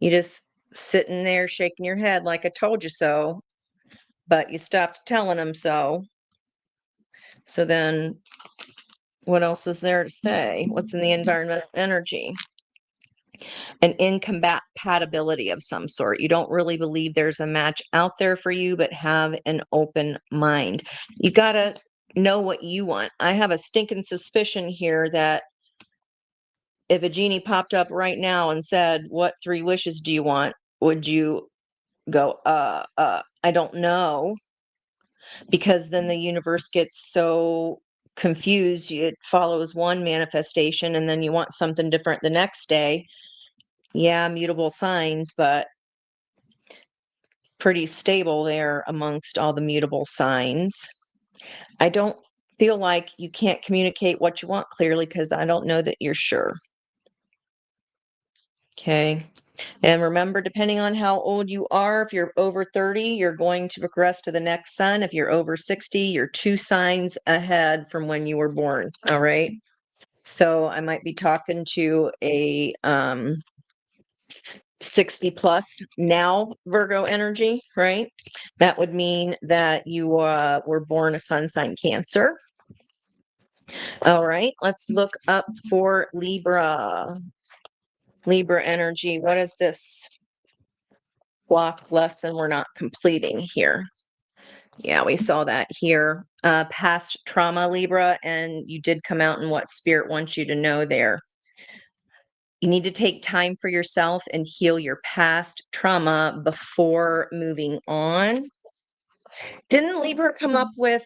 You just sitting there shaking your head like I told you so, but you stopped telling them so. So then what else is there to say? What's in the environment energy? an incompatibility of some sort. You don't really believe there's a match out there for you, but have an open mind. You got to know what you want. I have a stinking suspicion here that if a genie popped up right now and said, "What 3 wishes do you want?" Would you go, I don't know, because then the universe gets so confused. It follows one manifestation and then you want something different the next day. Yeah, mutable signs, but pretty stable there amongst all the mutable signs. I don't feel like you can't communicate what you want clearly because I don't know that you're sure. Okay. And remember, depending on how old you are, if you're over 30, you're going to progress to the next sun. If you're over 60, you're 2 signs ahead from when you were born. All right. So I might be talking to a 60 plus now Virgo energy, right? That would mean that you were born a sun sign Cancer. All right. Let's look up for Libra. Libra energy. What is this block lesson we're not completing here? Yeah, we saw that here. Past trauma, Libra, and you did come out in what Spirit wants you to know there. You need to take time for yourself and heal your past trauma before moving on. Didn't Libra come up with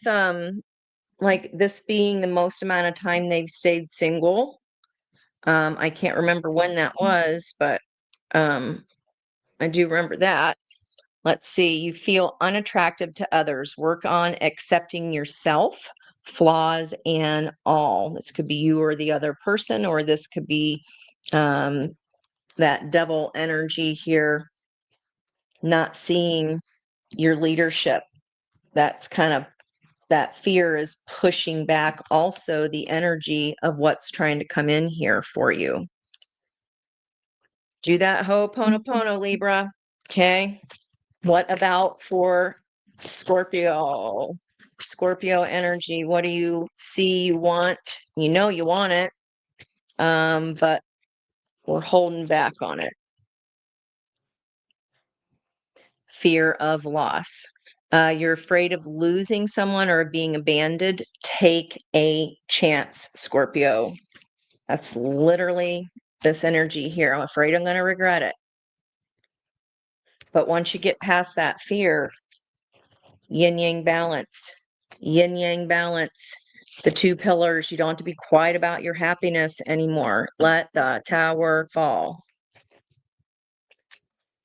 like this being the most amount of time they've stayed single? I can't remember when that was, but um I do remember that. Let's see. You feel unattractive to others. Work on accepting yourself, flaws and all. This could be you or the other person, or this could be um, that devil energy here, not seeing your leadership. That's kind of that fear is pushing back also the energy of what's trying to come in here for you. Do that Ho'oponopono, Libra. Okay. What about for Scorpio? Scorpio energy. What do you see you want? You know you want it, but we're holding back on it. Fear of loss. You're afraid of losing someone or being abandoned. Take a chance, Scorpio. That's literally this energy here. I'm afraid I'm going to regret it. But once you get past that fear, yin yang balance, yin yang balance. The 2 pillars. You don't have to be quiet about your happiness anymore. Let the tower fall.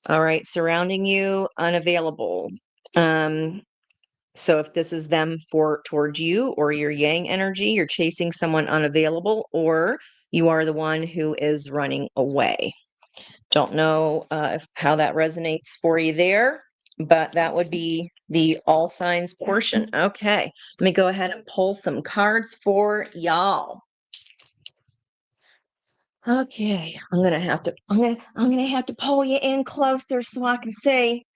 All right, surrounding you, unavailable. So if this is them towards you or your yang energy, you're chasing someone unavailable, or you are the one who is running away. Don't know how that resonates for you there, but that would be the all signs portion. Okay, let me go ahead and pull some cards for y'all. Okay, I'm gonna have to pull you in closer so I can see.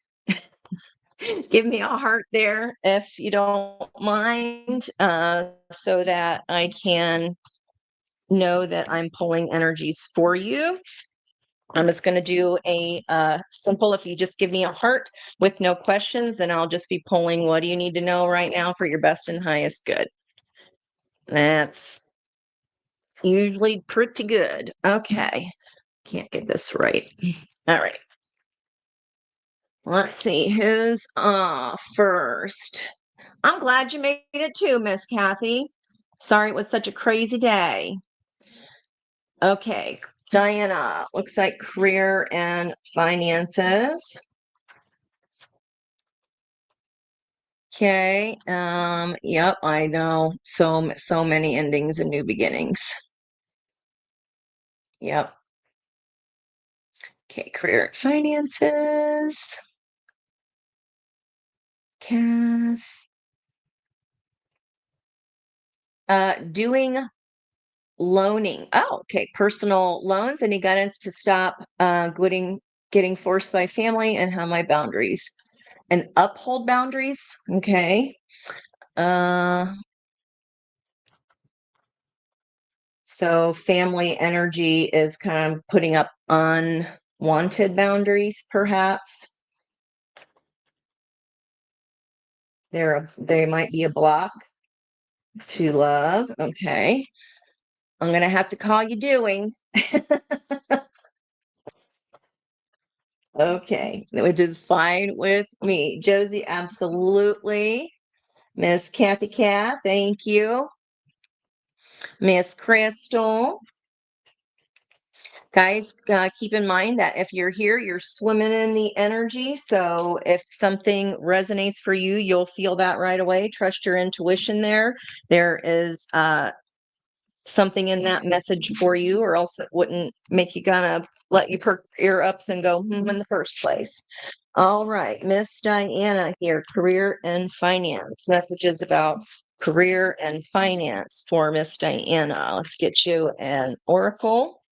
Give me a heart there if you don't mind, so that I can know that I'm pulling energies for you. I'm just going to do a simple, if you just give me a heart with no questions, then I'll just be pulling what do you need to know right now for your best and highest good. That's usually pretty good. Okay. Can't get this right. All right. Let's see who's first. I'm glad you made it too, Miss Kathy. Sorry it was such a crazy day. Okay, Diana, looks like career and finances. Okay, yep, I know. So many endings and new beginnings. Yep. Okay, career and finances. Kath. Doing loaning. Oh, okay. Personal loans. Any guidance to stop getting forced by family and how my boundaries and uphold boundaries. Okay. Uh So family energy is kind of putting up unwanted boundaries, perhaps. They might be a block to love. Okay. I'm gonna have to call you doing. Okay, which is fine with me. Josie, absolutely. Miss Kathy Cat, thank you. Miss Crystal. Guys, keep in mind that if you're here, you're swimming in the energy. So if something resonates for you, you'll feel that right away. Trust your intuition there. There is something in that message for you, or else it wouldn't make you gonna let you perk ear ups and go in the first place. All right, Miss Diana here, career and finance. Messages about career and finance for Miss Diana. Let's get you an oracle.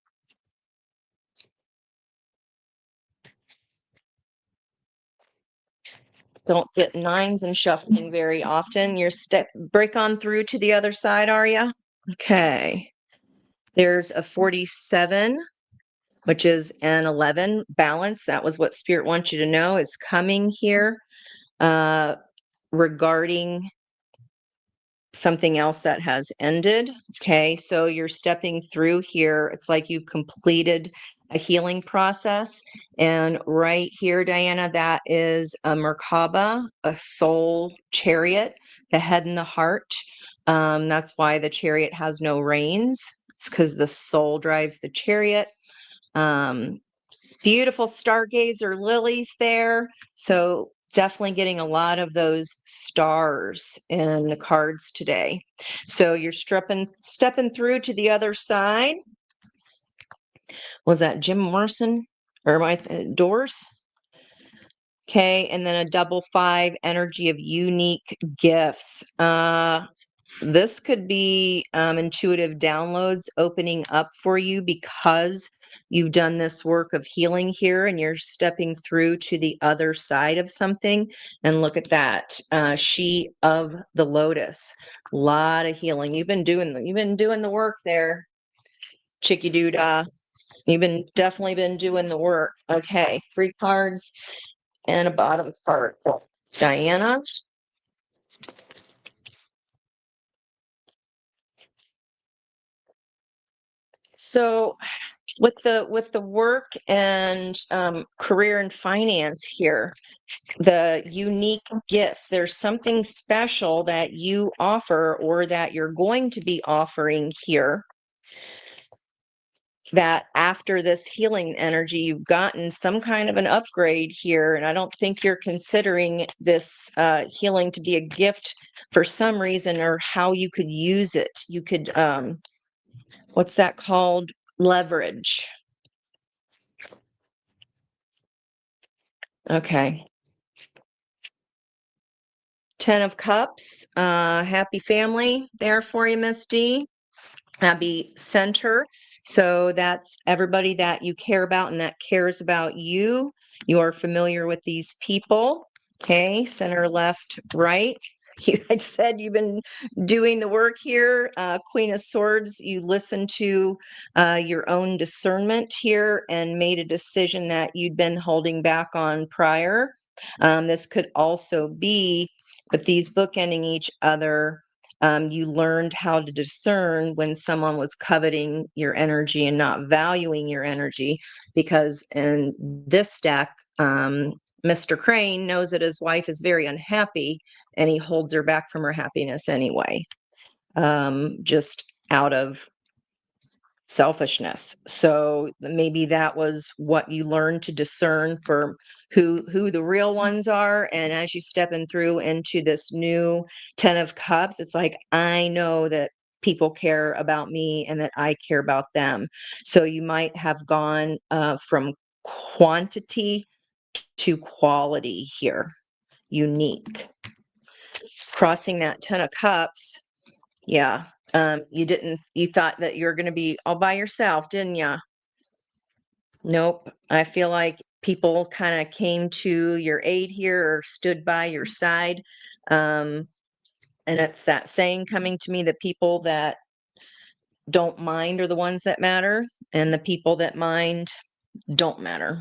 Don't get nines and shuffling very often. You're break on through to the other side, are you? Okay. There's a 47, which is an 11 balance. That was what Spirit wants you to know is coming here regarding something else that has ended. Okay, so you're stepping through here. It's like you completed a healing process. And right here, Diana, that is a Merkaba, a soul chariot, the head and the heart. That's why the chariot has no reins. It's because the soul drives the chariot. Beautiful stargazer lilies there. So definitely getting a lot of those stars in the cards today. So you're stepping through to the other side. Was that Jim Morrison or my Doors? Okay, and then a double 5 energy of unique gifts. This could be intuitive downloads opening up for you because you've done this work of healing here and you're stepping through to the other side of something. And look at that, she of the lotus. A lot of healing. You've been doing the work there, Chicky Doodah. Definitely been doing the work. Okay, 3 cards and a bottom card. Diana. So with the work and career and finance here, the unique gifts, there's something special that you offer or that you're going to be offering here, that after this healing energy, you've gotten some kind of an upgrade here. And I don't think you're considering this healing to be a gift for some reason, or how you could use it. You could, what's that called? Leverage. Okay. 10 of Cups, happy family there for you, Miss D. Happy center. So that's everybody that you care about and that cares about you. You are familiar with these people. Okay, center, left, right. I said you've been doing the work here. Queen of Swords, you listened to your own discernment here and made a decision that you'd been holding back on prior. This could also be, but these bookending each other, you learned how to discern when someone was coveting your energy and not valuing your energy, because in this deck, Mr. Crane knows that his wife is very unhappy and he holds her back from her happiness anyway, just out of selfishness. So maybe that was what you learned to discern for who the real ones are. And as you stepping through into this new 10 of Cups, it's like, I know that people care about me and that I care about them. So you might have gone from quantity to quality here, unique. Crossing that 10 of Cups, yeah. You thought that you were going to be all by yourself, didn't you? Nope. I feel like people kind of came to your aid here or stood by your side. And it's that saying coming to me that people that don't mind are the ones that matter, and the people that mind don't matter.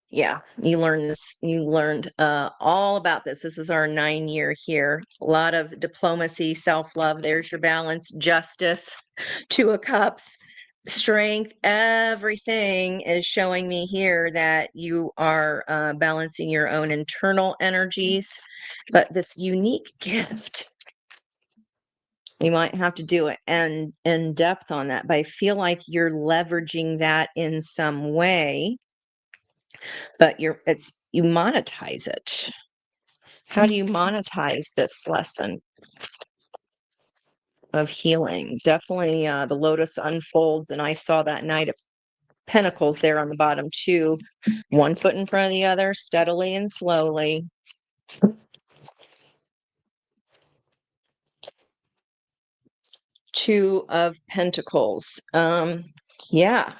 Yeah, you learned this. You learned all about this. This is our 9 year here. A lot of diplomacy, self love. There's your balance, justice, Two of Cups, strength. Everything is showing me here that you are balancing your own internal energies. But this unique gift, you might have to do it and in depth on that. But I feel like you're leveraging that in some way, but you monetize it. How do you monetize this lesson of healing? Definitely the lotus unfolds, and I saw that Knight of Pentacles there on the bottom too. One foot in front of the other, steadily and slowly. Two of Pentacles. Yeah.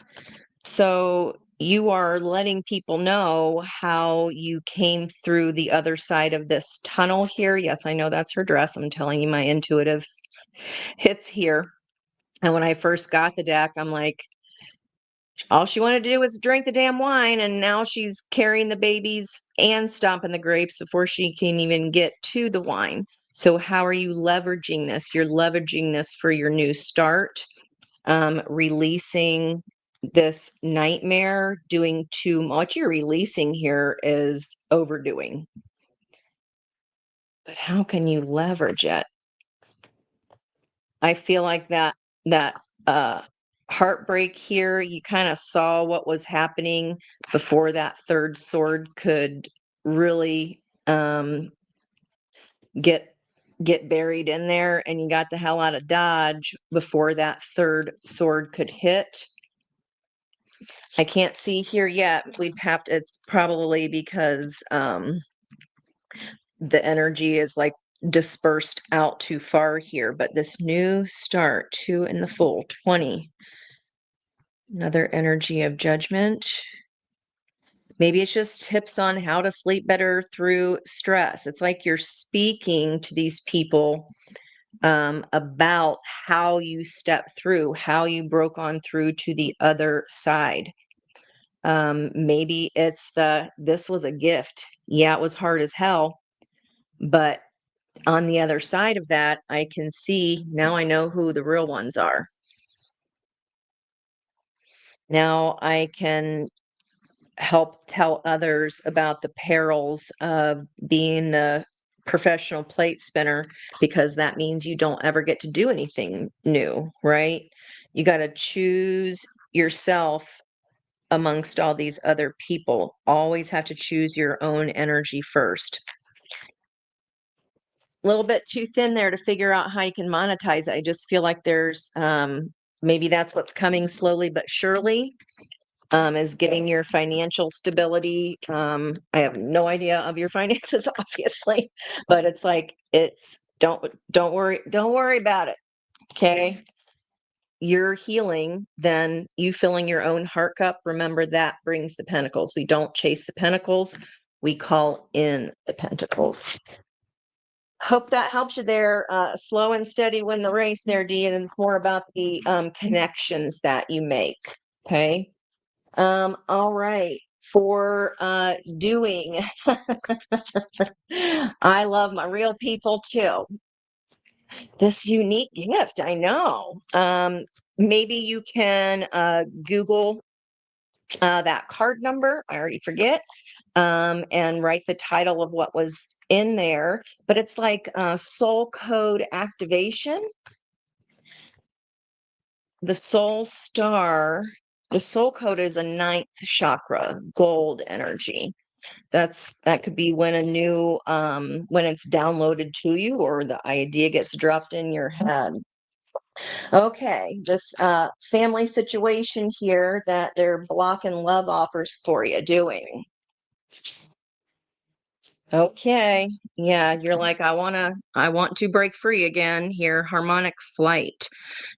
So you are letting people know how you came through the other side of this tunnel here. Yes, I know that's her dress. I'm telling you, my intuitive hits here. And when I first got the deck, I'm like, all she wanted to do was drink the damn wine. And now she's carrying the babies and stomping the grapes before she can even get to the wine. So, how are you leveraging this? You're leveraging this for your new start, releasing this nightmare, doing too much. You're releasing here is overdoing. But how can you leverage it? I feel like that uh heartbreak here, you kind of saw what was happening before that third sword could really get buried in there, and you got the hell out of Dodge before that third sword could hit. I can't see here yet. We'd have to, it's probably because the energy is like dispersed out too far here, but this new start, 2 in the full, 20. Another energy of judgment. Maybe it's just tips on how to sleep better through stress. It's like you're speaking to these people about how you step through, how you broke on through to the other side. Maybe it's this was a gift. Yeah, it was hard as hell, but on the other side of that, I can see now I know who the real ones are. Now I can help tell others about the perils of being the professional plate spinner, because that means you don't ever get to do anything new, right? You got to choose yourself amongst all these other people. Always have to choose your own energy first. A little bit too thin there to figure out how you can monetize it. I just feel like there's maybe that's what's coming slowly but surely, is getting your financial stability. I have no idea of your finances, obviously, but it's like don't worry about it. Okay. You're healing, then you filling your own heart cup. Remember that brings the pentacles. We don't chase the pentacles, we call in the pentacles. Hope that helps you there. Slow and steady win the race there, Dee. And it's more about the connections that you make. Okay. All right. For doing, I love my real people too. This unique gift, I know. Maybe you can Google that card number. I already forget. And write the title of what was in there. But it's like soul code activation. The soul star, the soul code is a 9th chakra, gold energy. That could be when a new when it's downloaded to you or the idea gets dropped in your head. Okay, this family situation here that they're blocking love offers for you doing. Okay. Yeah, you're like, I want to break free again here, harmonic flight.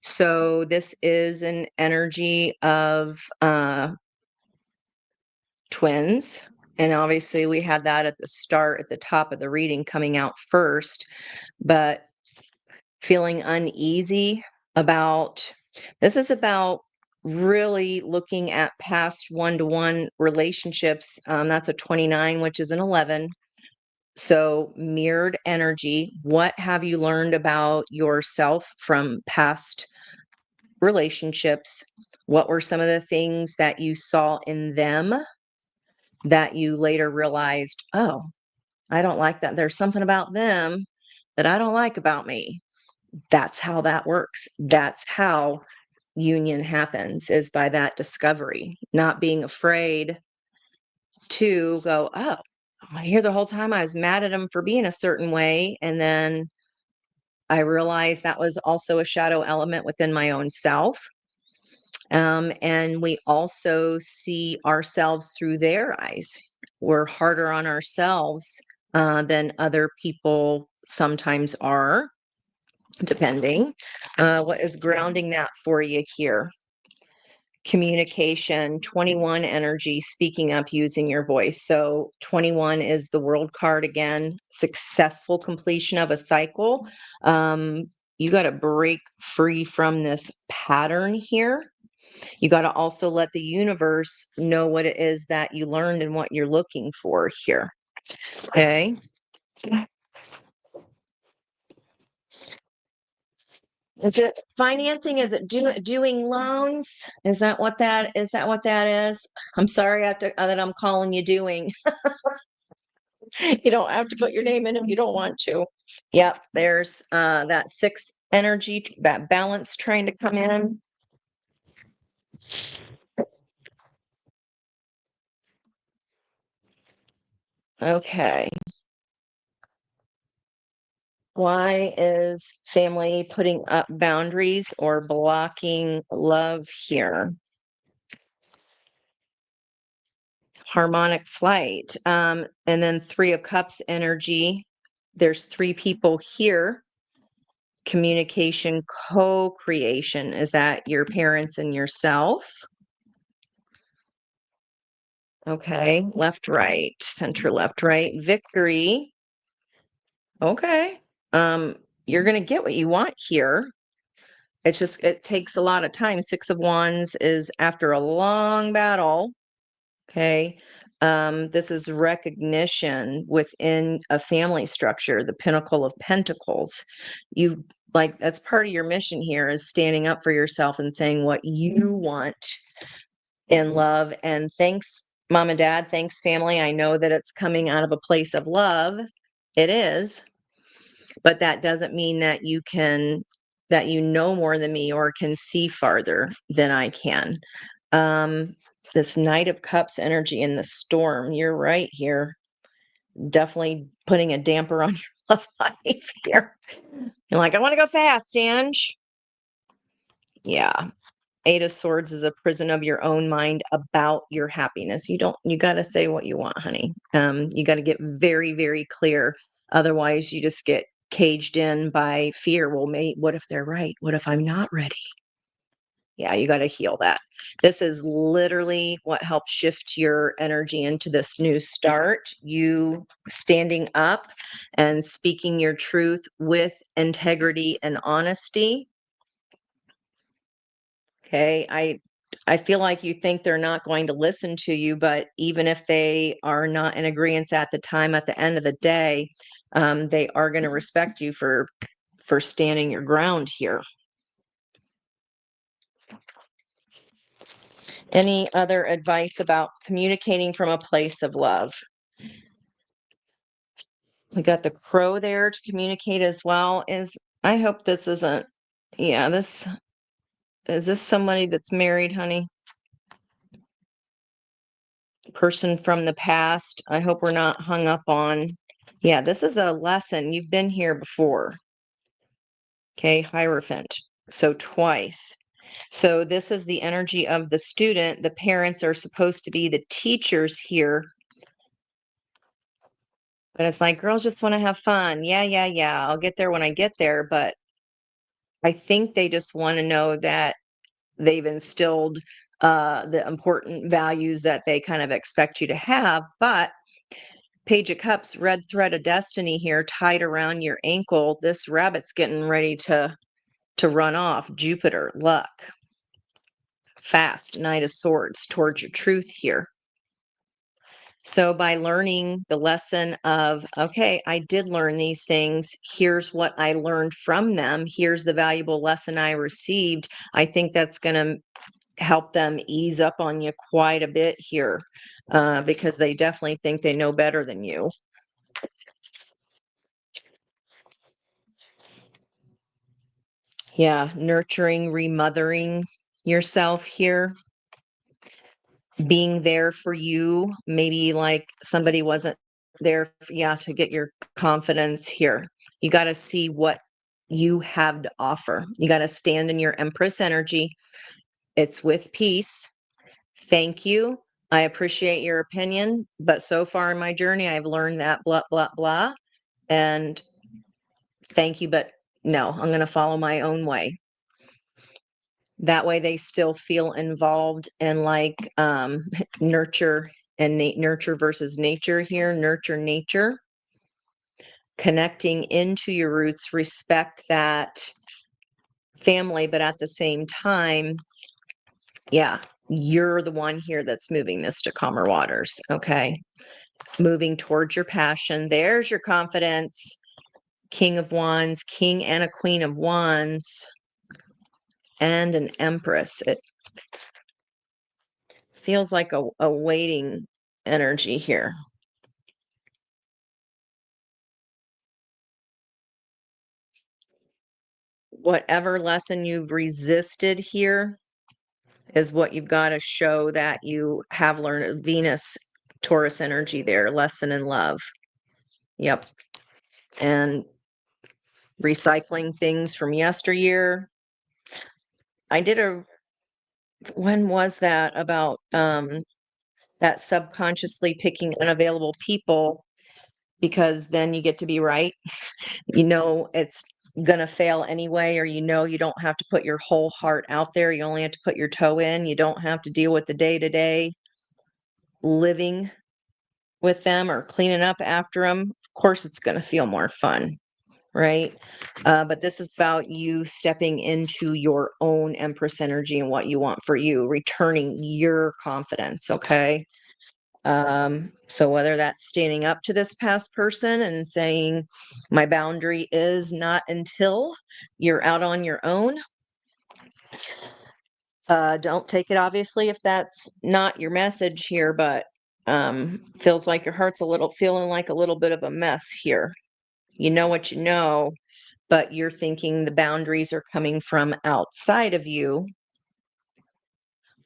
So this is an energy of twins. And obviously we had that at the start, at the top of the reading coming out first, but feeling uneasy about this is about really looking at past one-to-one relationships. That's a 29, which is an 11. So, mirrored energy. What have you learned about yourself from past relationships? What were some of the things that you saw in them that you later realized, oh, I don't like that. There's something about them that I don't like about me. That's how that works. That's how union happens, is by that discovery, not being afraid to go, oh, here the whole time I was mad at him for being a certain way. And then I realized that was also a shadow element within my own self. And we also see ourselves through their eyes. We're harder on ourselves than other people sometimes are, depending. What is grounding that for you here? Communication, 21 energy, speaking up using your voice. So 21 is the world card again, successful completion of a cycle. You got to break free from this pattern here. You got to also let the universe know what it is that you learned and what you're looking for here. Okay. Is it financing? Is it doing loans? Is that what that is? I'm sorry that I'm calling you doing. You don't have to put your name in if you don't want to. Yep, there's that 6 energy, that balance trying to come in. Okay. Why is family putting up boundaries or blocking love here? Harmonic flight. And then 3 of Cups energy. There's 3 people here. Communication, co-creation. Is that your parents and yourself? Okay. Left, right, center, left, right. Victory. Okay. Um, you're gonna get what you want here. It takes a lot of time. 6 of Wands is after a long battle. Okay. This is recognition within a family structure, the Pinnacle of Pentacles. You like that's part of your mission here is standing up for yourself and saying what you want in love. And thanks, mom and dad. Thanks, family. I know that it's coming out of a place of love. It is, but that doesn't mean that that you know more than me or can see farther than I can. This Knight of Cups energy in the storm, you're right here. Definitely putting a damper on your love life here. You're like, I want to go fast, Ange. Yeah. 8 of Swords is a prison of your own mind about your happiness. You got to say what you want, honey. You got to get very, very clear. Otherwise, you just get caged in by fear. Well, what if they're right? What if I'm not ready? Yeah, you got to heal that. This is literally what helps shift your energy into this new start. You standing up and speaking your truth with integrity and honesty. Okay, I feel like you think they're not going to listen to you, but even if they are not in agreement at the time, at the end of the day, they are going to respect you for standing your ground here. Any other advice about communicating from a place of love? We got the Crow there to communicate as well. I hope this isn't, yeah, is this somebody that's married, honey? Person from the past. I hope we're not hung up on. Yeah, this is a lesson. You've been here before. Okay, Hierophant. So twice. So this is the energy of the student. The parents are supposed to be the teachers here. But it's like, girls just want to have fun. Yeah, yeah, yeah. I'll get there when I get there. But I think they just want to know that they've instilled the important values that they kind of expect you to have. But Page of Cups, red thread of destiny here tied around your ankle. This rabbit's getting ready to run off. Jupiter, luck, fast, Knight of Swords towards your truth here. So by learning the lesson of, okay, I did learn these things. Here's what I learned from them. Here's the valuable lesson I received. I think that's going to help them ease up on you quite a bit here, because they definitely think they know better than you. Yeah, nurturing, remothering yourself here, being there for you. Maybe like somebody wasn't there, yeah, to get your confidence here. You got to see what you have to offer. You got to stand in your Empress energy. It's with peace. Thank you. I appreciate your opinion, but so far in my journey, I've learned that blah, blah, blah. And thank you, but no, I'm going to follow my own way. That way they still feel involved and like nurture and nurture versus nature here, nurture nature, connecting into your roots, respect that family, but at the same time, yeah, you're the one here that's moving this to calmer waters. Okay. Moving towards your passion. There's your confidence. King of Wands, King and a Queen of Wands, and an Empress. It feels like a waiting energy here. Whatever lesson you've resisted here is what you've got to show that you have learned. Venus, Taurus energy there, lesson in love. Yep. And recycling things from yesteryear. I did when was that about that subconsciously picking unavailable people, because then you get to be right. You know it's gonna fail anyway, or you know you don't have to put your whole heart out there. You only have to put your toe in. You don't have to deal with the day-to-day living with them or cleaning up after them. Of course, it's gonna feel more fun, right? But this is about you stepping into your own Empress energy and what you want for you, returning your confidence, okay? So whether that's standing up to this past person and saying, my boundary is not until you're out on your own. Don't take it obviously if that's not your message here, but feels like your heart's feeling like a little bit of a mess here. You know what you know, but you're thinking the boundaries are coming from outside of you,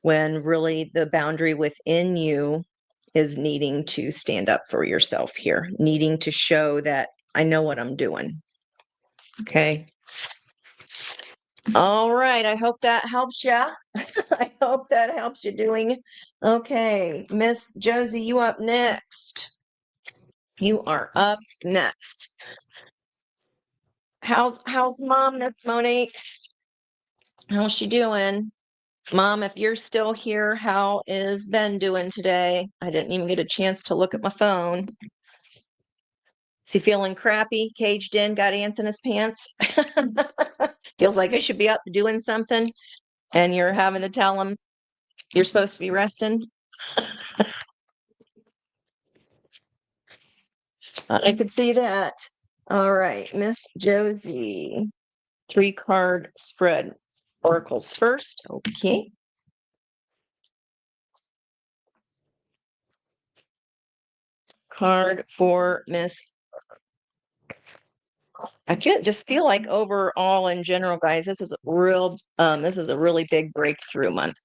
when really the boundary within you is needing to stand up for yourself here, needing to show that I know what I'm doing. Okay. All right. I hope that helps you. I hope that helps you doing. Okay. Miss Josie, you up next. You are up next. How's mom? That's Monique. How's she doing? Mom, if you're still here, how is Ben doing today? I didn't even get a chance to look at my phone. Is he feeling crappy, caged in, got ants in his pants? Feels like I should be up doing something, and you're having to tell him you're supposed to be resting. I could see that. All right, Miss Josie, 3-card spread. Oracles first. Okay. Card for Miss. I just feel like overall in general, guys, this is a really big breakthrough month.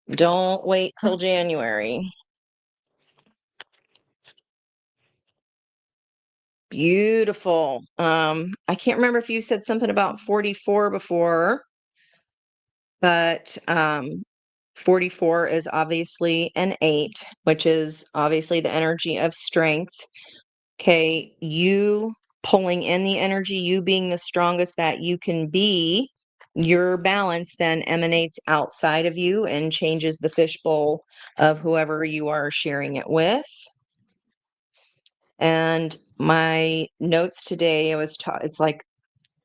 Don't wait till January. Beautiful. I can't remember if you said something about 44 before, but 44 is obviously an 8, which is obviously the energy of strength. Okay, you pulling in the energy, you being the strongest that you can be, Your balance then emanates outside of you and changes the fishbowl of whoever you are sharing it with. And my notes today, it's like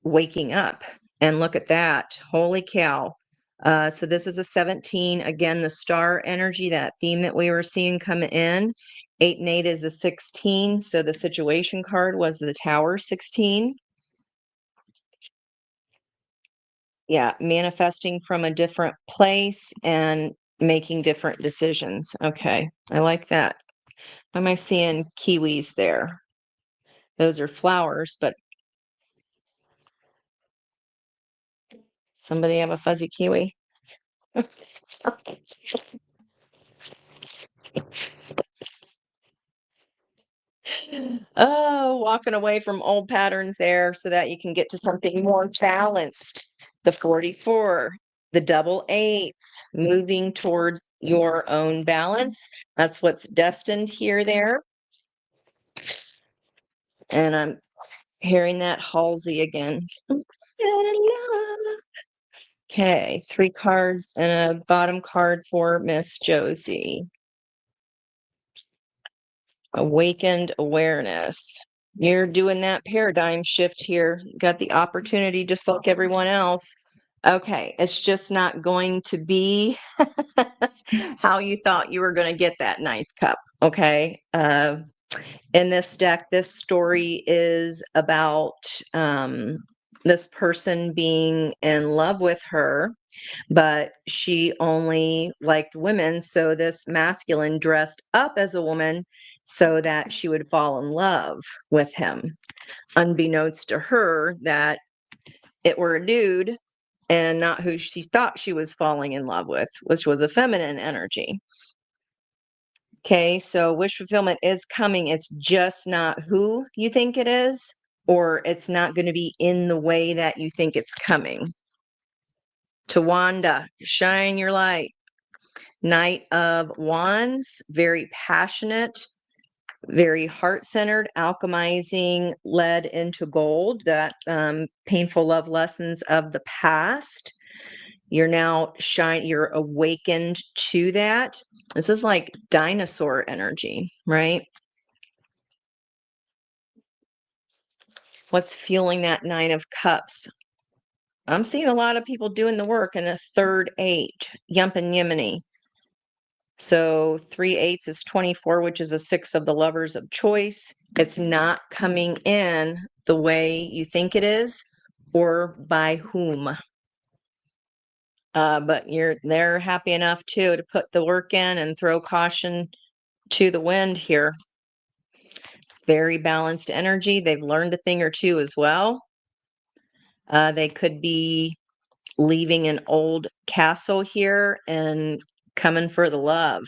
waking up, and look at that. Holy cow. So this is a 17. Again, the star energy, that theme that we were seeing come in. 8 and 8 is a 16. So the situation card was the Tower 16. Yeah, manifesting from a different place and making different decisions. Okay, I like that. Why am I seeing kiwis there? Those are flowers, but somebody have a fuzzy kiwi? Oh, walking away from old patterns there so that you can get to something more balanced. The 44, the double eights, moving towards your own balance. That's what's destined here, there. And I'm hearing that Halsey again. Okay, 3 cards and a bottom card for Miss Josie. Awakened awareness. You're doing that paradigm shift here. You got the opportunity just like everyone else. Okay, it's just not going to be how you thought you were going to get that ninth cup. Okay. In this deck, this story is about this person being in love with her, but she only liked women. So this masculine dressed up as a woman so that she would fall in love with him, unbeknownst to her that it were a dude and not who she thought she was falling in love with, which was a feminine energy. Okay, so wish fulfillment is coming. It's just not who you think it is, or it's not going to be in the way that you think it's coming. Tawanda, shine your light. Knight of Wands, very passionate, very heart-centered, alchemizing lead into gold, that painful love lessons of the past. You're now you're awakened to that. This is like dinosaur energy, right? What's fueling that 9 of Cups? I'm seeing a lot of people doing the work in a third 8, Yump and Yemeni. So 3 8s is 24, which is a 6 of the lovers of choice. It's not coming in the way you think it is or by whom. But they're happy enough too to put the work in and throw caution to the wind here. Very balanced energy. They've learned a thing or two as well. They could be leaving an old castle here and coming for the love.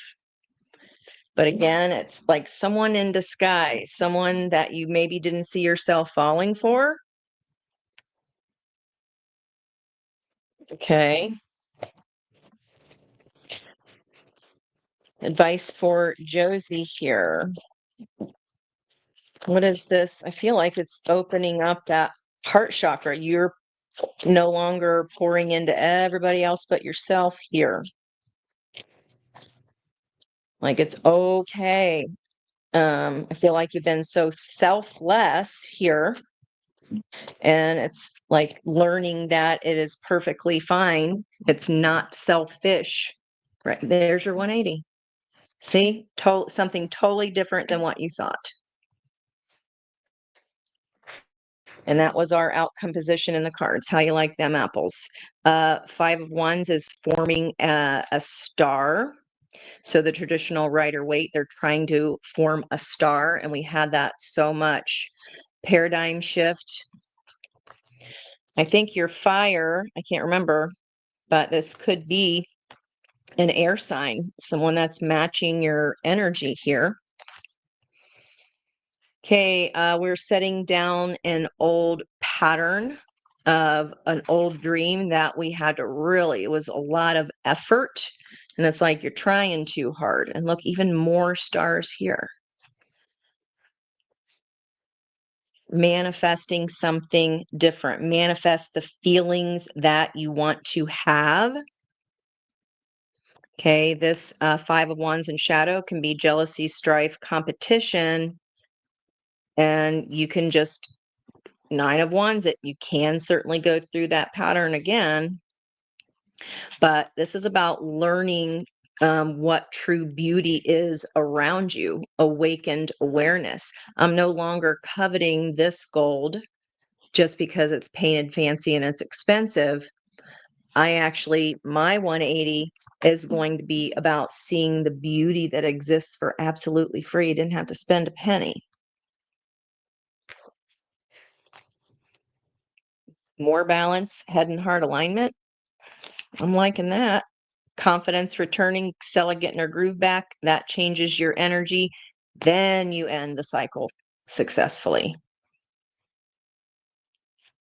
But again, it's like someone in disguise, someone that you maybe didn't see yourself falling for. Okay. Advice for Josie here. What is this? I feel like it's opening up that heart chakra. You're no longer pouring into everybody else but yourself here. Like it's okay. I feel like you've been so selfless here. And it's like learning that it is perfectly fine. It's not selfish. Right. There's your 180. See, something totally different than what you thought. And that was our outcome position in the cards. How you like them apples? 5 of Wands is forming a star. So the traditional Rider-Waite, they're trying to form a star, and we had that so much. Paradigm shift. I think your fire, I can't remember, but this could be an air sign, someone that's matching your energy here. Okay, we're setting down an old pattern of an old dream that we had to really, it was a lot of effort. And it's like you're trying too hard. And look, even more stars here. manifesting something different. Manifest the feelings that you want to have. Okay, this Five of Wands in shadow can be jealousy, strife, competition, and you can just Nine of Wands it. You can certainly go through that pattern again, but this is about learning what true beauty is around you, awakened awareness. I'm no longer coveting this gold just because it's painted fancy and it's expensive. My 180 is going to be about seeing the beauty that exists for absolutely free. You didn't have to spend a penny. More balance, head and heart alignment. I'm liking that. Confidence returning, Stella getting her groove back. That changes your energy. Then you end the cycle successfully.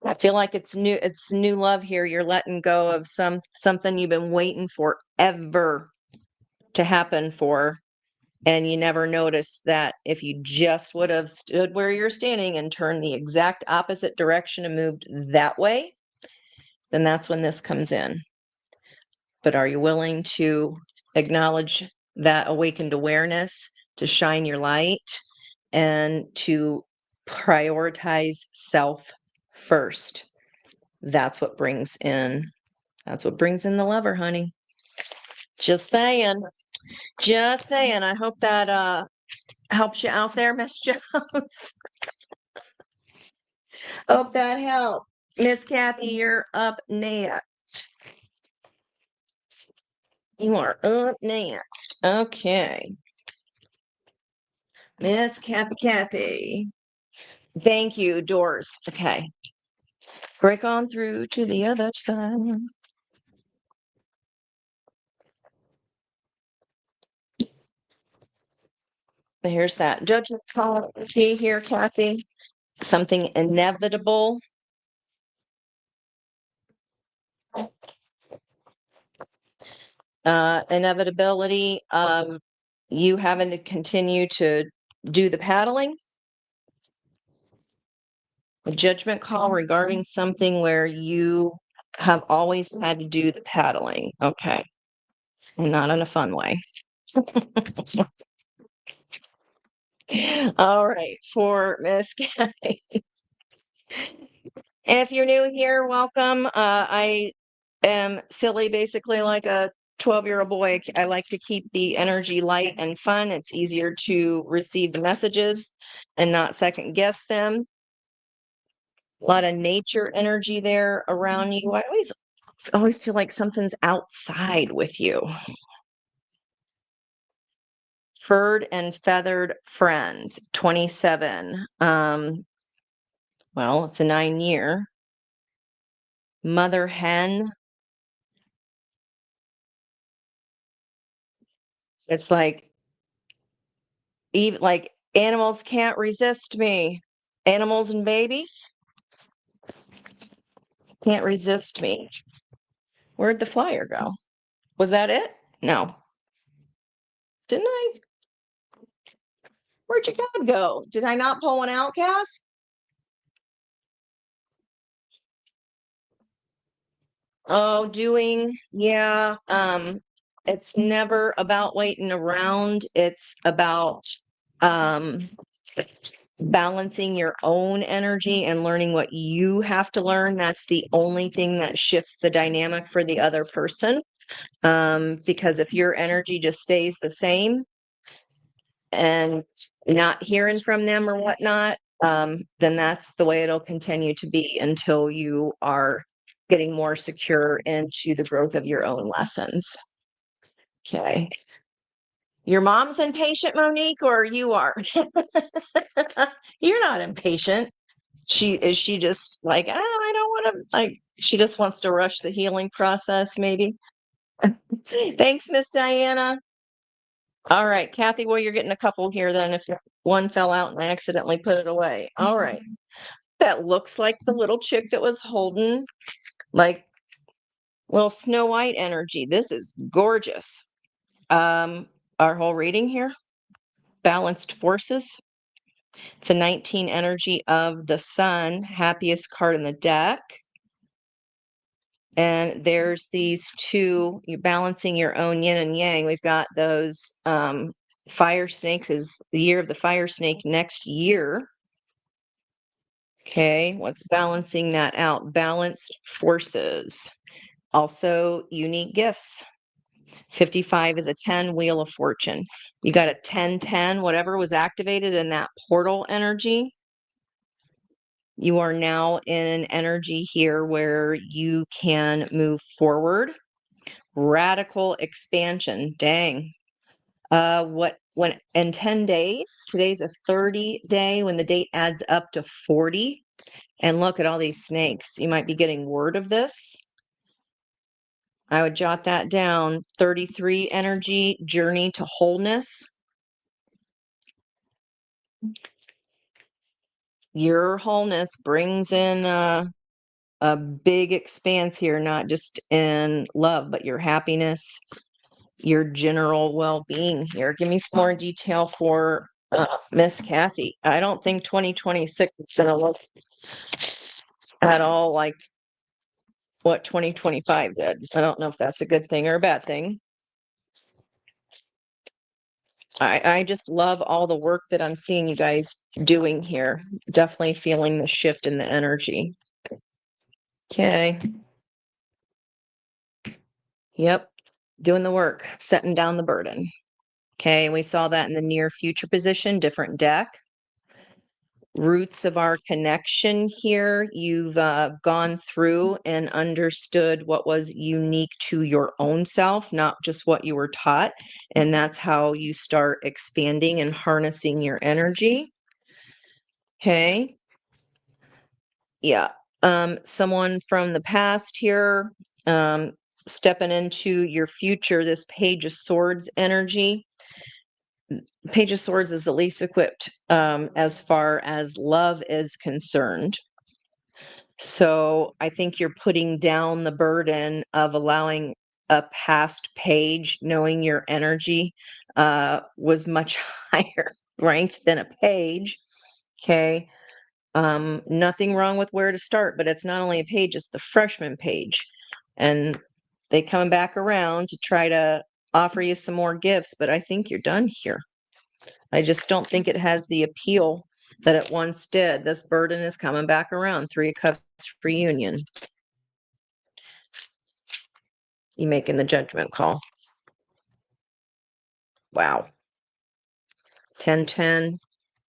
I feel like it's new love here. You're letting go of something you've been waiting forever to happen for. And you never noticed that if you just would have stood where you're standing and turned the exact opposite direction and moved that way, then that's when this comes in. But are you willing to acknowledge that awakened awareness, to shine your light, and to prioritize self first? That's what brings in the lover, honey. Just saying. Just saying. I hope that helps you out there, Miss Jones. Hope that helped. Miss Kathy, you're up next. You are up next. Okay. Miss Kathy. Thank you, Doors. Okay. Break on through to the other side. Here's that judgment call. See here, Kathy. Something inevitable. Inevitability. You having to continue to do the paddling. A judgment call regarding something where you have always had to do the paddling. Okay. And not in a fun way. All right. For Miss Kathy. If you're new here, welcome. I am silly, basically like a 12-year-old boy. I like to keep the energy light and fun. It's easier to receive the messages and not second guess them. A lot of nature energy there around you. I always feel like something's outside with you. Furred and feathered friends, 27. Well, it's a 9-year. Mother hen. It's like even like animals can't resist me. Animals and babies can't resist me. Where'd the flyer go? Was that it? No. Didn't I? Where'd your card go? Did I not pull one out, Kath? Oh, yeah. It's never about waiting around. It's about um balancing your own energy and learning what you have to learn. That's the only thing that shifts the dynamic for the other person. Because if your energy just stays the same and not hearing from them or whatnot, then that's the way it'll continue to be until you are getting more secure into the growth of your own lessons. Okay. Your mom's impatient, Monique, or you are? You're not impatient. She just like, I don't want to, like, she just wants to rush the healing process, maybe. Thanks, Miss Diana. All right, Kathy, well, you're getting a couple here then if one fell out and I accidentally put it away. All right. That looks like the little chick that was holding like little Snow White energy. This is gorgeous. Our whole reading here, balanced forces. It's a 19 energy of the sun, happiest card in the deck. And there's these two, you're balancing your own yin and yang. We've got those fire snakes, is the year of the fire snake next year. Okay, what's balancing that out? Balanced forces. Also, unique gifts. 55 is a 10, Wheel of Fortune. You got a 10-10, whatever was activated in that portal energy. You are now in an energy here where you can move forward. Radical expansion. Dang. When in 10 days, today's a 30 day, when the date adds up to 40. And look at all these snakes. You might be getting word of this. I would jot that down. 33 energy, journey to wholeness. Your wholeness brings in a big expanse here, not just in love, but your happiness, your general well-being here. Give me some more detail for Miss Kathy. I don't think 2026 is going to look at all like what 2025 did. I don't know if that's a good thing or a bad thing. I just love all the work that I'm seeing you guys doing here. Definitely feeling the shift in the energy. Okay. Yep. Doing the work, setting down the burden. Okay. And we saw that in the near future position, different deck. Roots of our connection here. You've gone through and understood what was unique to your own self, not just what you were taught. And that's how you start expanding and harnessing your energy. Okay. Yeah. Someone from the past here, stepping into your future, this Page of Swords energy. Page of Swords is the least equipped as far as love is concerned. So I think you're putting down the burden of allowing a past page, knowing your energy was much higher ranked than a page. Okay. Nothing wrong with where to start, but it's not only a page, it's the freshman page. And they come back around to try to offer you some more gifts, but I think you're done here. I just don't think it has the appeal that it once did. This burden is coming back around. 3 of Cups reunion. You making the judgment call. Wow. 10, 10,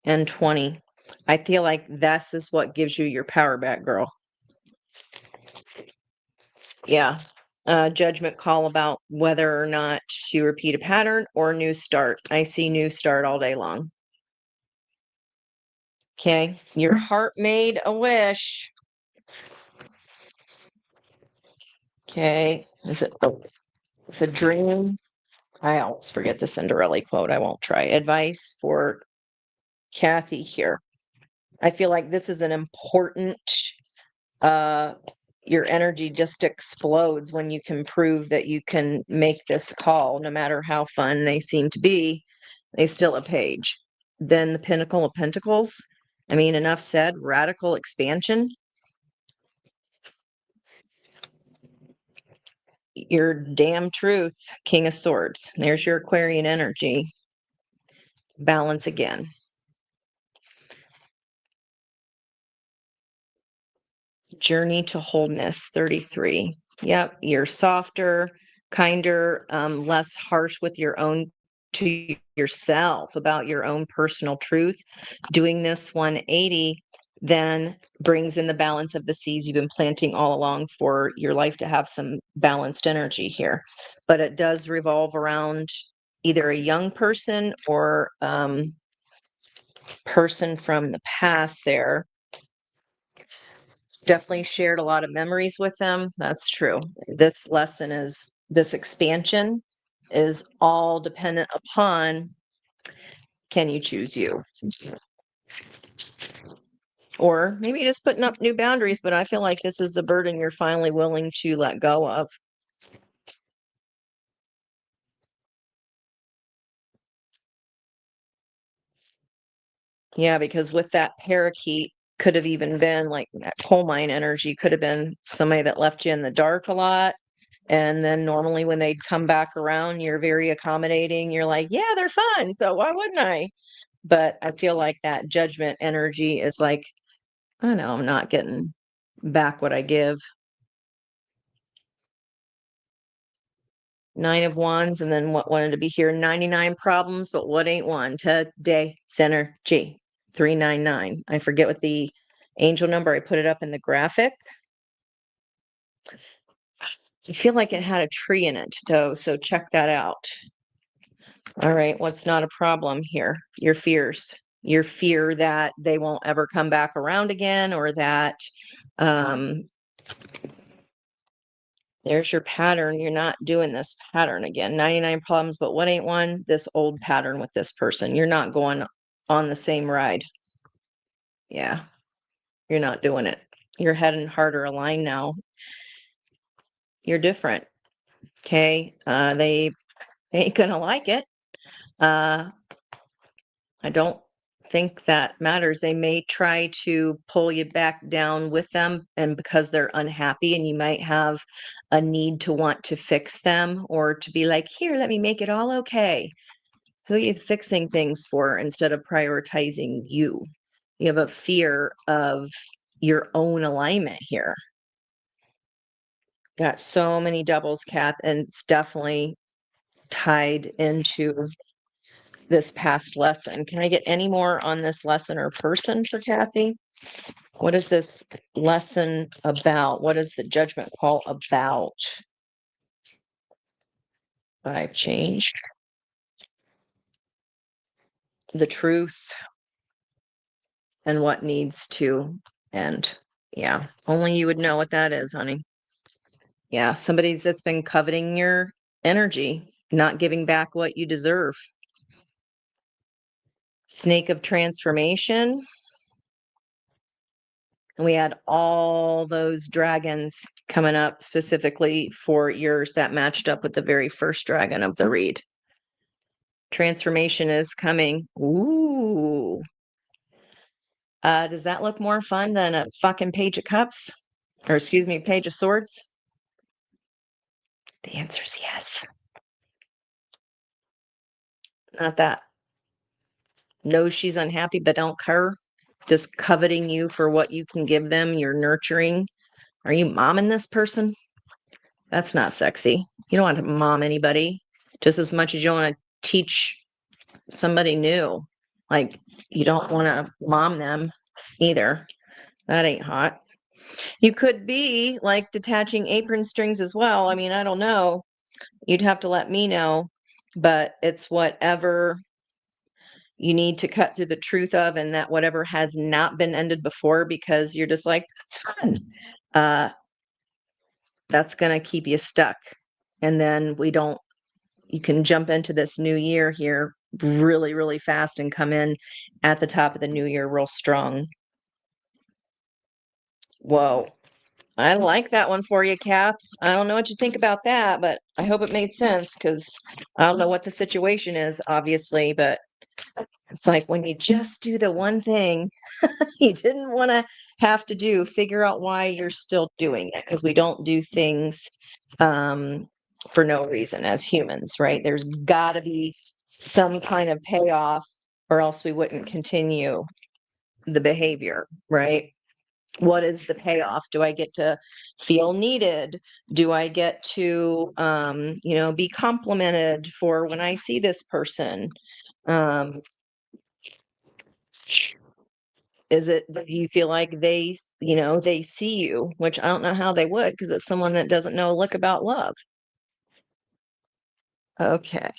and 20. I feel like this is what gives you your power back, girl. Yeah. Judgment call about whether or not to repeat a pattern or new start. I see new start all day long. Okay. Your heart made a wish. Okay. It's a dream? I always forget the Cinderella quote. I won't try. Advice for Kathy here. I feel like this is an important your energy just explodes when you can prove that you can make this call, no matter how fun they seem to be. They still a page. Then the Pinnacle of Pentacles. I mean, enough said. Radical expansion. Your damn truth. King of Swords. There's your Aquarian energy. Balance again. Journey to wholeness. 33. Yep, you're softer, kinder, less harsh with your own to yourself about your own personal truth. Doing this 180 then brings in the balance of the seeds you've been planting all along for your life to have some balanced energy here. But it does revolve around either a young person or person from the past there. Definitely shared a lot of memories with them. That's true. This lesson is this expansion is all dependent upon, can you choose you? Or maybe just putting up new boundaries, but I feel like this is a burden you're finally willing to let go of. Yeah, because with that parakeet, could have even been like that coal mine energy, could have been somebody that left you in the dark a lot. And then normally when they'd come back around, you're very accommodating. You're like, yeah, they're fun. So why wouldn't I? But I feel like that judgment energy is like, I know I'm not getting back what I give. 9 of Wands, and then what wanted to be here, 99 problems, but what ain't one? Today, center G, 399. I forget what the angel number, I put it up in the graphic. I feel like it had a tree in it though, so check that out. All right, what's not a problem here? Your fears. Your fear that they won't ever come back around again, or that there's your pattern. You're not doing this pattern again. 99 problems, but what ain't one? This old pattern with this person. You're not going on the same ride. Yeah, you're not doing it. Your head and heart are aligned now. You're different. Okay. They ain't gonna like it. I don't think that matters. They may try to pull you back down with them, and because they're unhappy, and you might have a need to want to fix them, or to be like, here, let me make it all okay. Who are you fixing things for instead of prioritizing you? You have a fear of your own alignment here. Got so many doubles, Kath, and it's definitely tied into this past lesson. Can I get any more on this lesson or person for Kathy? What is this lesson about? What is the judgment call about? I've changed the truth and what needs to end. Yeah, only you would know what that is, honey. Yeah, somebody that's been coveting your energy, not giving back what you deserve. Snake of transformation. And we had all those dragons coming up specifically for yours that matched up with the very first dragon of the read. Transformation is coming. Ooh. Does that look more fun than a fucking Page of Cups? Or excuse me, Page of Swords? The answer is yes. Not that. Knows she's unhappy, but don't care. Just coveting you for what you can give them. You're nurturing. Are you momming this person? That's not sexy. You don't want to mom anybody just as much as you don't want to teach somebody new. Like, you don't want to mom them either. That ain't hot. You could be like detaching apron strings as well. I mean, I don't know. You'd have to let me know, but it's whatever you need to cut through the truth of, and that whatever has not been ended before, because you're just like, that's fun. That's going to keep you stuck. And then you can jump into this new year here really, really fast and come in at the top of the new year real strong. Whoa. I like that one for you, Kath. I don't know what you think about that, but I hope it made sense, because I don't know what the situation is, obviously, but it's like when you just do the one thing you didn't want to have to do, figure out why you're still doing it, because we don't do things for no reason as humans, right? There's got to be some kind of payoff, or else we wouldn't continue the behavior, right? What is the payoff? Do I get to feel needed? Do I get to, be complimented for when I see this person? Is it, do you feel like they see you, which I don't know how they would, because it's someone that doesn't know a lick about love. Okay.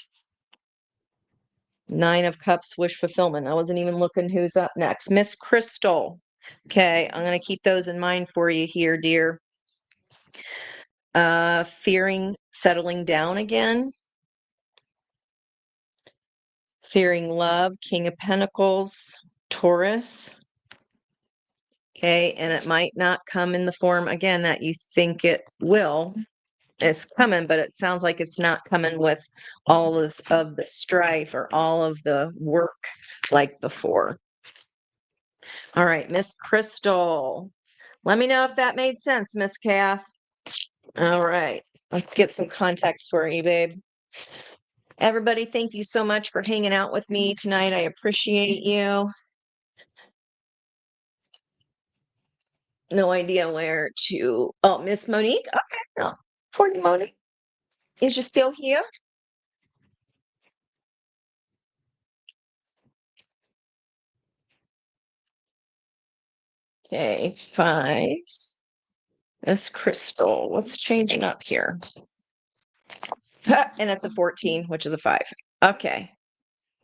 9 of Cups, wish fulfillment. I wasn't even looking who's up next. Miss Crystal. Okay, I'm going to keep those in mind for you here, dear. Fearing settling down again. Fearing love, King of Pentacles, Taurus. Okay, and it might not come in the form, again, that you think it will. It's coming, but it sounds like it's not coming with all of the strife or all of the work like before. All right, Miss Crystal. Let me know if that made sense, Miss Kath. All right, let's get some context for you, babe. Everybody, thank you so much for hanging out with me tonight. I appreciate you. No idea where to. Oh, Miss Monique. Okay, no. For you, Monique. Is you still here? Okay, fives. Miss Crystal. What's changing up here? And it's a 14, which is a 5. Okay.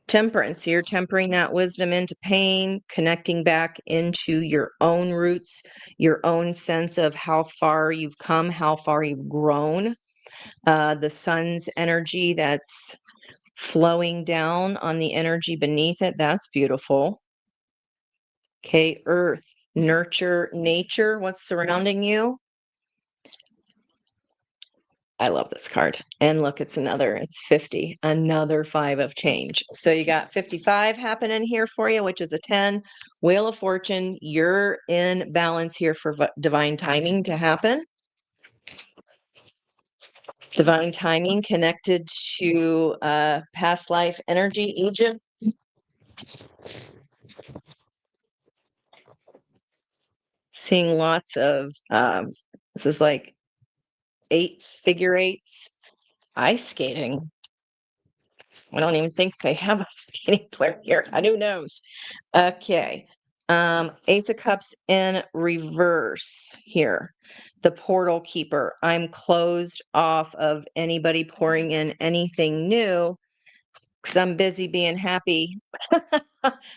Temperance. You're tempering that wisdom into pain, connecting back into your own roots, your own sense of how far you've come, how far you've grown. The sun's energy that's flowing down on the energy beneath it. That's beautiful. Okay, earth, nurture, nature, what's surrounding you? I love this card. And look, it's 50, another 5 of change. So you got 55 happening here for you, which is a 10. Wheel of Fortune, you're in balance here for divine timing to happen. Divine timing connected to past life energy, Egypt. Seeing lots of, this is like eights, figure eights, ice skating. I don't even think they have a skating player here. Who knows? Okay. Ace of Cups in reverse here. The portal keeper. I'm closed off of anybody pouring in anything new because I'm busy being happy,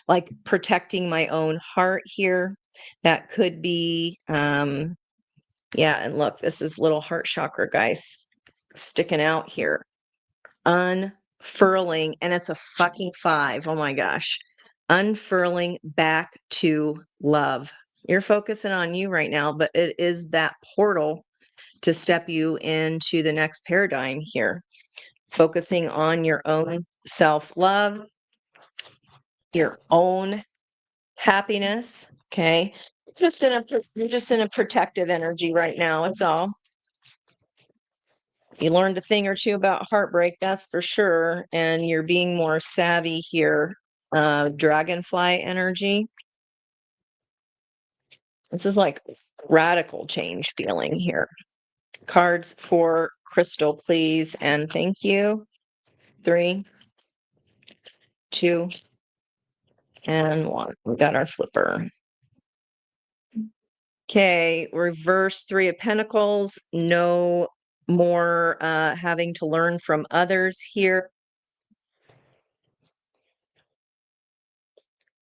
like protecting my own heart here. That could be, yeah. And look, this is little heart chakra, guys, sticking out here. Unfurling, and it's a fucking 5. Oh my gosh. Unfurling back to love. You're focusing on you right now, but it is that portal to step you into the next paradigm here. Focusing on your own self-love, your own happiness. Okay. You're just in a protective energy right now. It's all. You learned a thing or two about heartbreak, that's for sure. And you're being more savvy here. Dragonfly energy. This is like radical change feeling here. Cards for Crystal, please. And thank you. 3, 2, and 1. We got our flipper. Okay, reverse 3 of Pentacles. No more having to learn from others here.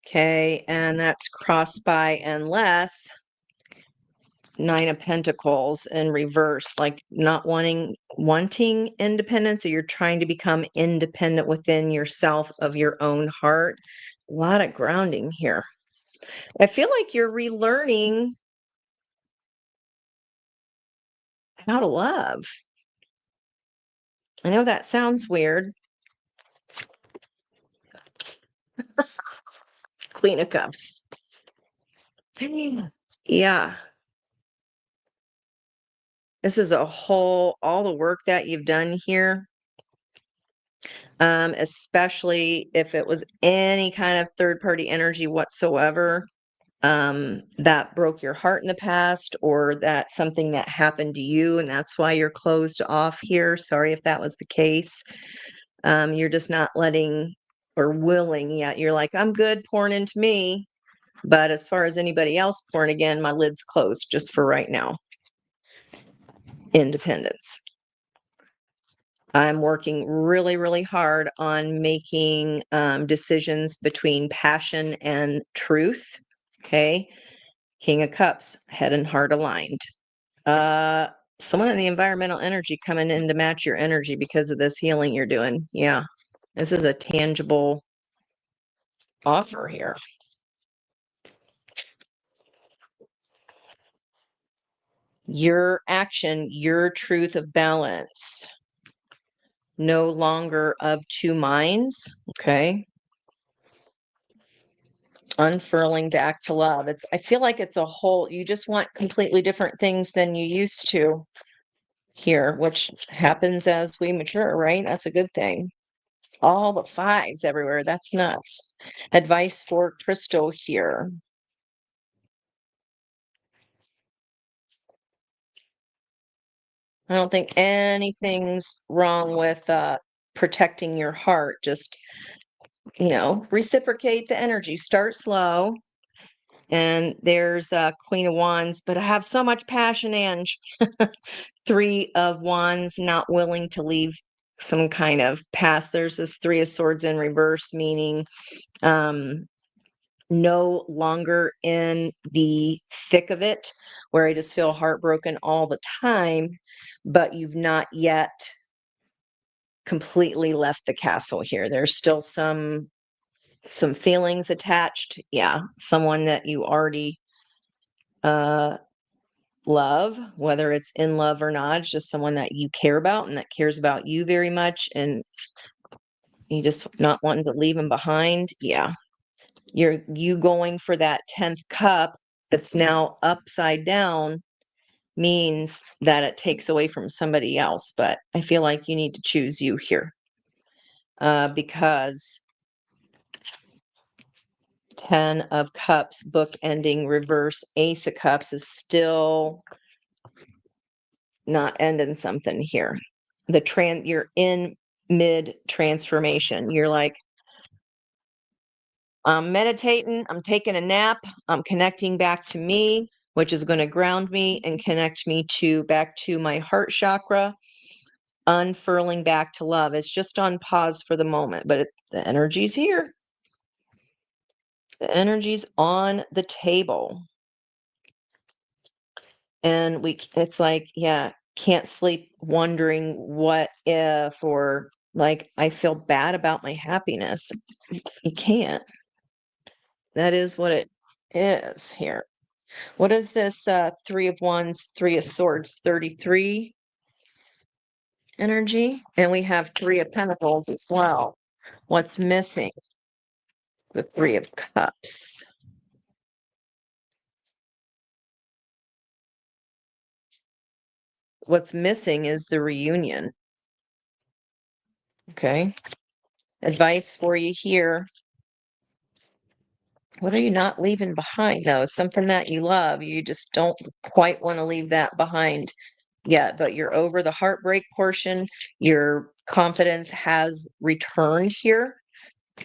Okay, and that's cross by unless 9 of Pentacles in reverse, like not wanting independence, or you're trying to become independent within yourself of your own heart. A lot of grounding here. I feel like you're relearning how to love. I know that sounds weird. Queen of Cups. Yeah. This is all the work that you've done here, especially if it was any kind of third party energy whatsoever, that broke your heart in the past, or that's something that happened to you and that's why you're closed off here. Sorry if that was the case. You're just not letting or willing yet. You're like, I'm good pouring into me. But as far as anybody else pouring again, my lid's closed just for right now. Independence. I'm working really, really hard on making decisions between passion and truth. Okay. King of Cups, head and heart aligned. Someone in the environmental energy coming in to match your energy because of this healing you're doing. Yeah. This is a tangible offer here. Your action, your truth of balance. No longer of two minds. Okay. Unfurling back to love. I feel like it's you just want completely different things than you used to here, which happens as we mature, right? That's a good thing. All the fives everywhere. That's nuts. Advice for Crystal here. I don't think anything's wrong with protecting your heart. Just, reciprocate the energy. Start slow. And there's Queen of Wands, but I have so much passion, Ange. Three of Wands, not willing to leave some kind of past. There's this Three of Swords in reverse, meaning no longer in the thick of it, where I just feel heartbroken all the time, but you've not yet completely left the castle here. There's still some feelings attached. Yeah, someone that you already love, whether it's in love or not, it's just someone that you care about and that cares about you very much, and you just not wanting to leave them behind. Yeah, you going for that 10th cup that's now upside down means that it takes away from somebody else, but I feel like you need to choose you here, because 10 of Cups, book ending reverse, Ace of Cups is still not ending something here. You're in mid transformation. You're like, I'm meditating, I'm taking a nap, I'm connecting back to me, which is going to ground me and connect me back to my heart chakra, unfurling back to love. It's just on pause for the moment, but the energy's here. The energy's on the table. And it's like, yeah, can't sleep wondering what if, or like, I feel bad about my happiness. You can't. That is what it is here. What is this Three of Wands, Three of Swords, 33 energy? And we have Three of Pentacles as well. What's missing? The Three of Cups. What's missing is the reunion. Okay. Advice for you here. What are you not leaving behind, though? Something that you love. You just don't quite want to leave that behind yet, but you're over the heartbreak portion. Your confidence has returned here.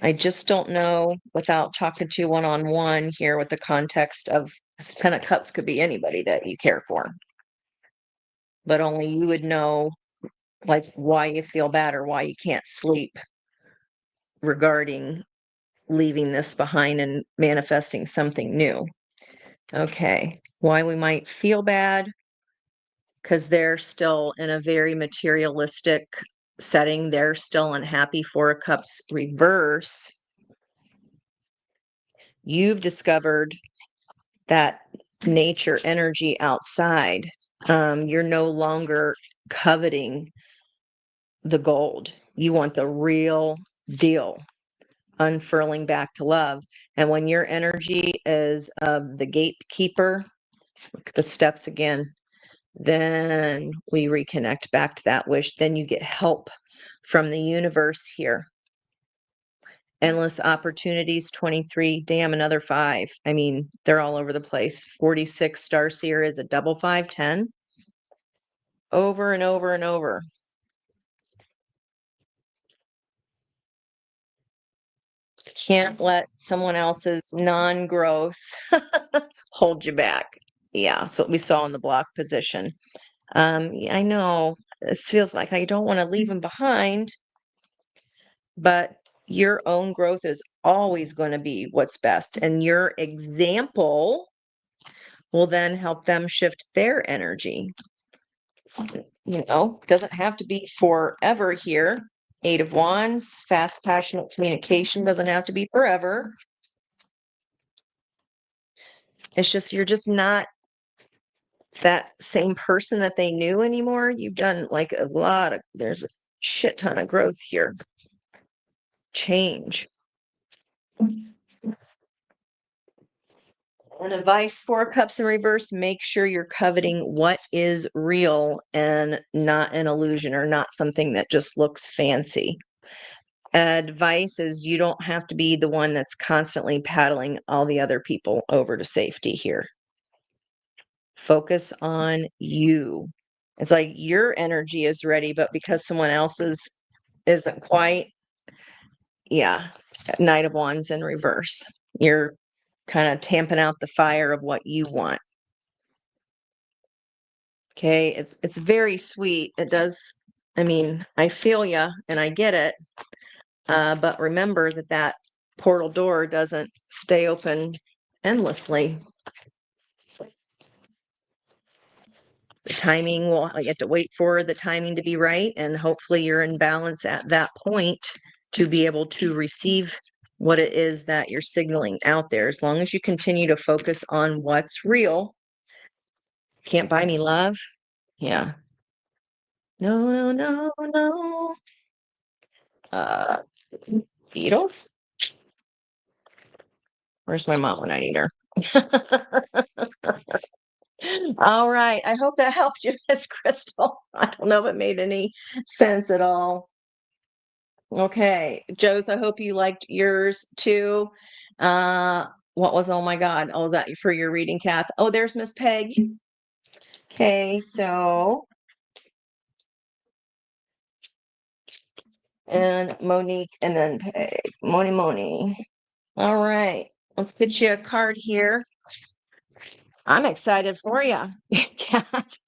I just don't know, without talking to you one-on-one here, with the context of this 10 of Cups could be anybody that you care for, but only you would know, like, why you feel bad or why you can't sleep regarding leaving this behind and manifesting something new. Okay, why we might feel bad, because they're still in a very materialistic setting. They're still unhappy. Four of Cups reverse. You've discovered that nature energy outside. You're no longer coveting the gold. You want the real deal, unfurling back to love. And when your energy is the gatekeeper, look at the steps again, then we reconnect back to that wish. Then you get help from the universe here. Endless opportunities, 23, damn, another 5. I mean, they're all over the place. 46, Starseer is a double 5, 10. Over and over and over. Can't let someone else's non-growth hold you back. Yeah, that's what we saw in the block position. I know it feels like I don't want to leave them behind, but your own growth is always going to be what's best. And your example will then help them shift their energy. Doesn't have to be forever here. 8 of Wands, fast, passionate communication doesn't have to be forever. It's just, you're just not that same person that they knew anymore. You've done like there's a shit ton of growth here. Change. And advice, 4 cups in reverse, make sure you're coveting what is real and not an illusion or not something that just looks fancy. Advice is you don't have to be the one that's constantly paddling all the other people over to safety here. Focus on you. It's like your energy is ready, but because someone else's isn't quite, yeah, Knight of Wands in reverse. You're kind of tamping out the fire of what you want. Okay, it's very sweet. It does, I mean, I feel ya and I get it. But remember that that portal door doesn't stay open endlessly. The timing will, you have to wait for the timing to be right, and hopefully you're in balance at that point to be able to receive what it is that you're signaling out there. As long as you continue to focus on what's real. Can't buy me love. Yeah. No, no, no, no. Uh, Beatles? Where's my mom when I need her? All right. I hope that helped you, Miss Crystal. I don't know if it made any sense at all. Okay. Joe's, I hope you liked yours too. What was, oh my God. Oh, is that for your reading, Kath? Oh, there's Miss Peg. Okay, so and Monique and then Peg. Moni. All right. Let's get you a card here. I'm excited for you, Kath.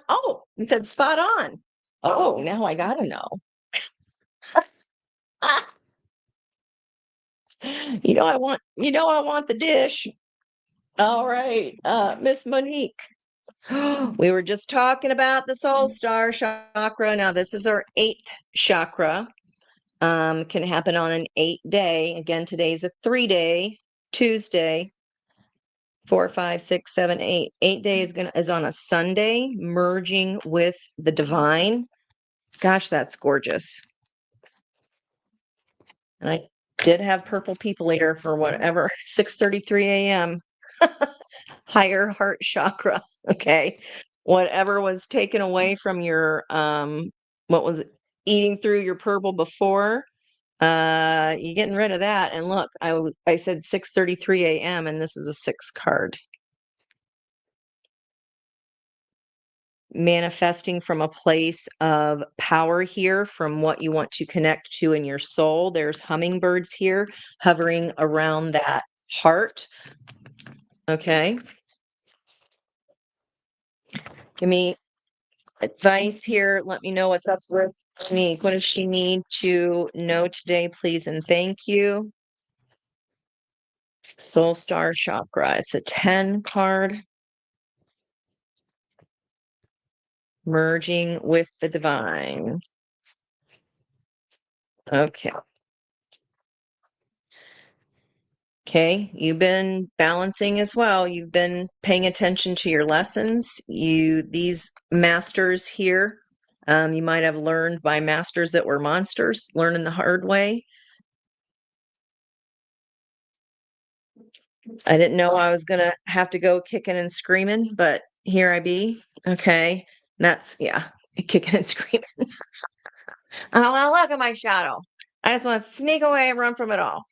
Oh, you said spot on. Oh, now I gotta know. I want the dish. All right, Miss Monique. We were just talking about the soul star chakra. Now this is our 8th chakra. Can happen on an 8-day. Again, today's a 3-day, Tuesday. 4, 5, 6, 7, 8. 8 day is on a Sunday, merging with the divine. Gosh, that's gorgeous. And I did have purple people eater for whatever, 6:33 a.m. Higher heart chakra. Okay. Whatever was taken away from your what was eating through your purple before, you getting rid of that. And look, I said 6:33 a.m. and this is a 6 card. Manifesting from a place of power here, from what you want to connect to in your soul. There's hummingbirds here hovering around that heart. Okay. Give me advice here. Let me know what's up with me. What does she need to know today, please? And thank you. Soul Star Chakra. It's a 10 card. Merging with the divine. Okay. Okay, you've been balancing as well. You've been paying attention to your lessons. These masters here, you might have learned by masters that were monsters, learning the hard way. I didn't know I was gonna have to go kicking and screaming, but here I be. Okay, that's yeah, kicking and screaming. I don't want to look at my shadow. I just want to sneak away and run from it all.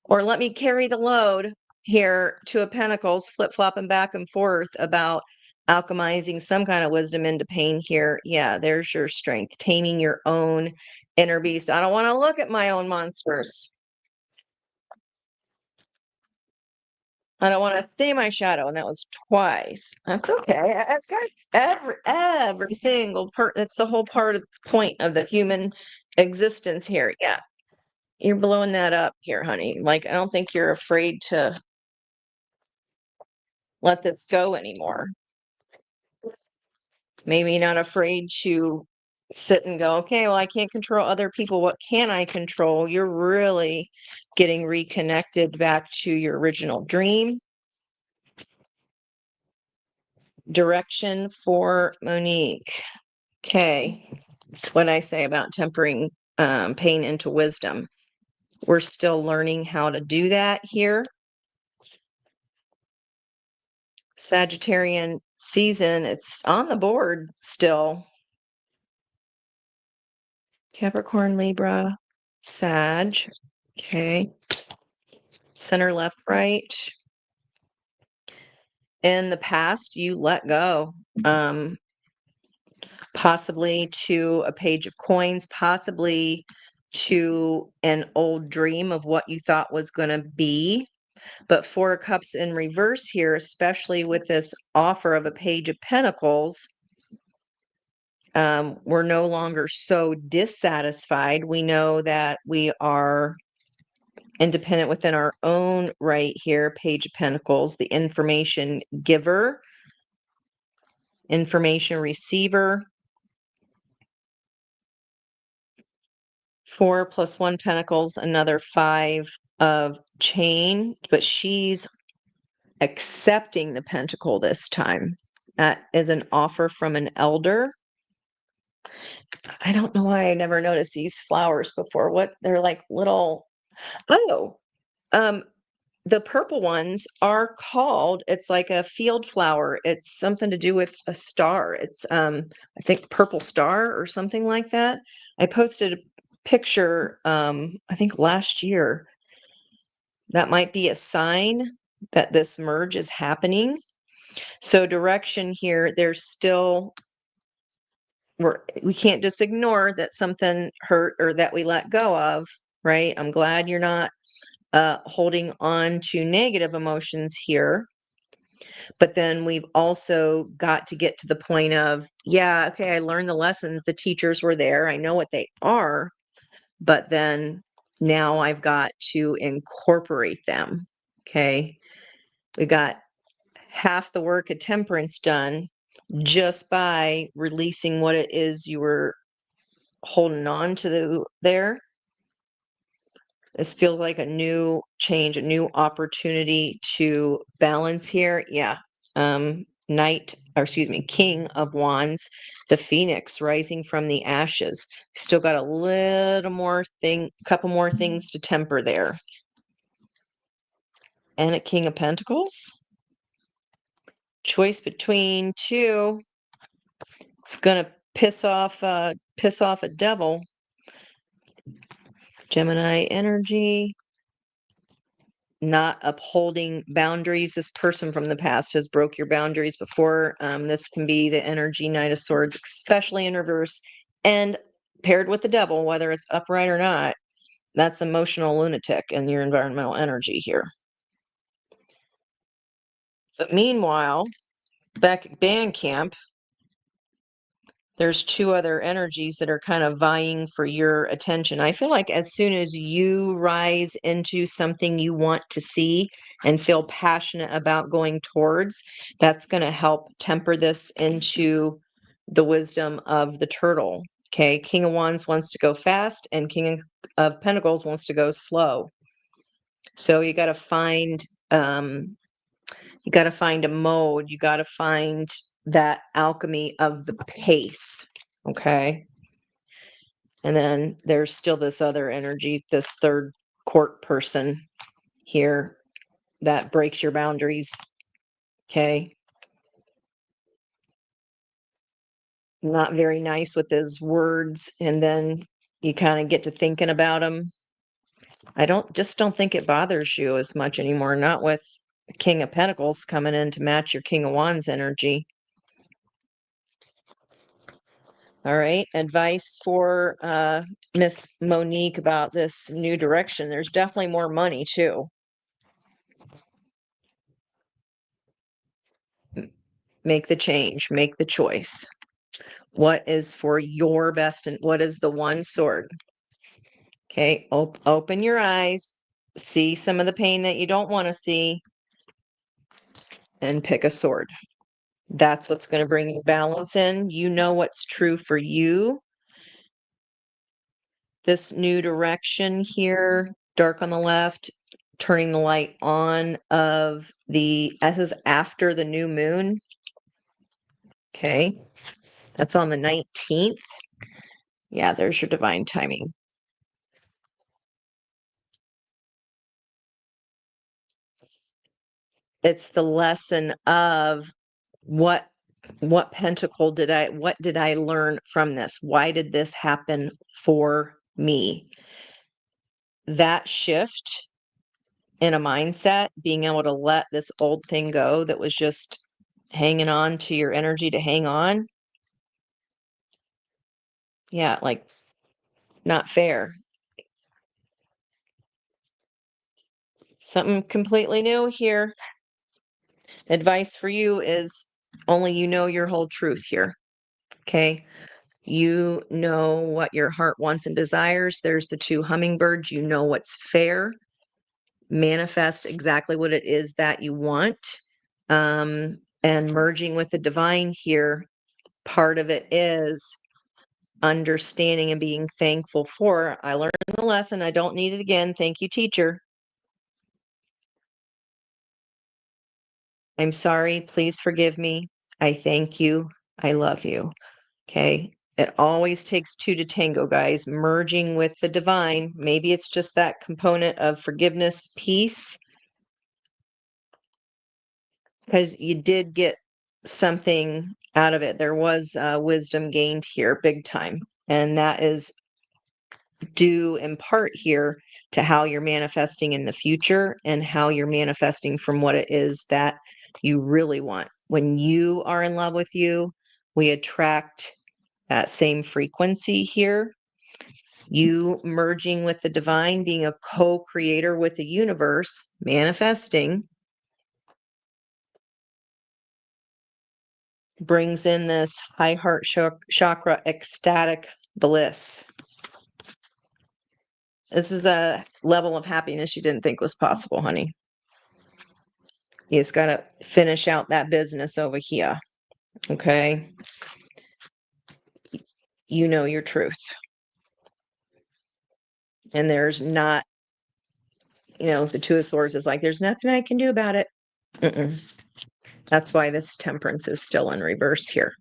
Or let me carry the load here, Two of Pentacles, flip-flopping back and forth about alchemizing some kind of wisdom into pain here. Yeah, there's your strength, taming your own inner beast. I don't want to look at my own monsters. I don't want to see my shadow, and that was twice. That's okay. I've got every single part. That's the whole part of the point of the human existence here. Yeah, you're blowing that up here, honey. Like, I don't think you're afraid to let this go anymore. Maybe not afraid to sit and go, okay, well, I can't control other people. What can I control? You're really getting reconnected back to your original dream. Direction for Monique. Okay. What I say about tempering pain into wisdom. We're still learning how to do that here. Sagittarian season. It's on the board still. Capricorn, Libra, Sag. Okay. Center, left, right. In the past, you let go. Possibly to a page of coins, possibly to an old dream of what you thought was going to be. But Four of Cups in reverse here, especially with this offer of a Page of Pentacles, we're no longer so dissatisfied. We know that we are independent within our own right here. Page of Pentacles, the information giver, information receiver. 4 plus 1 Pentacles, another 5 of chain, but she's accepting the Pentacle this time. That is an offer from an elder. I don't know why I never noticed these flowers before. What they're like little, oh, um, the purple ones are called, it's like a field flower. It's something to do with a star. It's I think purple star or something like that. I posted a picture I think last year. That might be a sign that this merge is happening. So direction here, there's still we can't just ignore that something hurt or that we let go of, right? I'm glad you're not holding on to negative emotions here. But then we've also got to get to the point of, yeah, okay, I learned the lessons. The teachers were there. I know what they are. But then now I've got to incorporate them. Okay. We got half the work of temperance done just by releasing what it is you were holding on to there. This feels like a new change, a new opportunity to balance here. Yeah. King of Wands, the Phoenix rising from the ashes. Still got a little more couple more things to temper there. And a King of Pentacles. Choice between two. It's gonna piss off a devil. Gemini energy. Not upholding boundaries. This person from the past has broke your boundaries before. This can be the energy Knight of Swords, especially in reverse and paired with the devil, whether it's upright or not. That's emotional lunatic in your environmental energy here. But meanwhile, back at band camp, there's two other energies that are kind of vying for your attention. I feel like as soon as you rise into something you want to see and feel passionate about going towards, that's going to help temper this into the wisdom of the turtle. Okay, King of Wands wants to go fast and King of Pentacles wants to go slow. So you got to find a mode. You got to find that alchemy of the pace. Okay. And then there's still this other energy, this third court person here that breaks your boundaries. Okay. Not very nice with his words. And then you kind of get to thinking about them. I don't think it bothers you as much anymore. Not with King of Pentacles coming in to match your King of Wands energy. All right. Advice for Miss Monique about this new direction. There's definitely more money too. Make the change, make the choice. What is for your best and what is the one sword? Okay. Open your eyes, see some of the pain that you don't want to see, and pick a sword. That's what's going to bring you balance in. You know what's true for you. This new direction here, dark on the left, turning the light on of this is after the new moon. Okay. That's on the 19th. Yeah, there's your divine timing. It's the lesson of what pentacle what did I learn from this? Why did this happen for me? That shift in a mindset, being able to let this old thing go that was just hanging on to your energy to hang on. Yeah, like not fair. Something completely new here. Advice for you is only you know your whole truth here. Okay. You know what your heart wants and desires. There's the two hummingbirds. You know what's fair. Manifest exactly what it is that you want. And merging with the divine here, part of it is understanding and being thankful for. I learned the lesson. I don't need it again. Thank you, teacher. I'm sorry. Please forgive me. I thank you. I love you. Okay. It always takes two to tango, guys. Merging with the divine. Maybe it's just that component of forgiveness, peace, because you did get something out of it. There was wisdom gained here, big time. And that is due in part here to how you're manifesting in the future and how you're manifesting from what it is that you really want. When you are in love with you, we attract that same frequency here. You merging with the divine, being a co-creator with the universe, manifesting, brings in this high heart chakra ecstatic bliss. This is a level of happiness you didn't think was possible, honey. You just got to finish out that business over here. Okay. You know your truth. And there's not, the Two of Swords is like, there's nothing I can do about it. Mm-mm. That's why this Temperance is still in reverse here.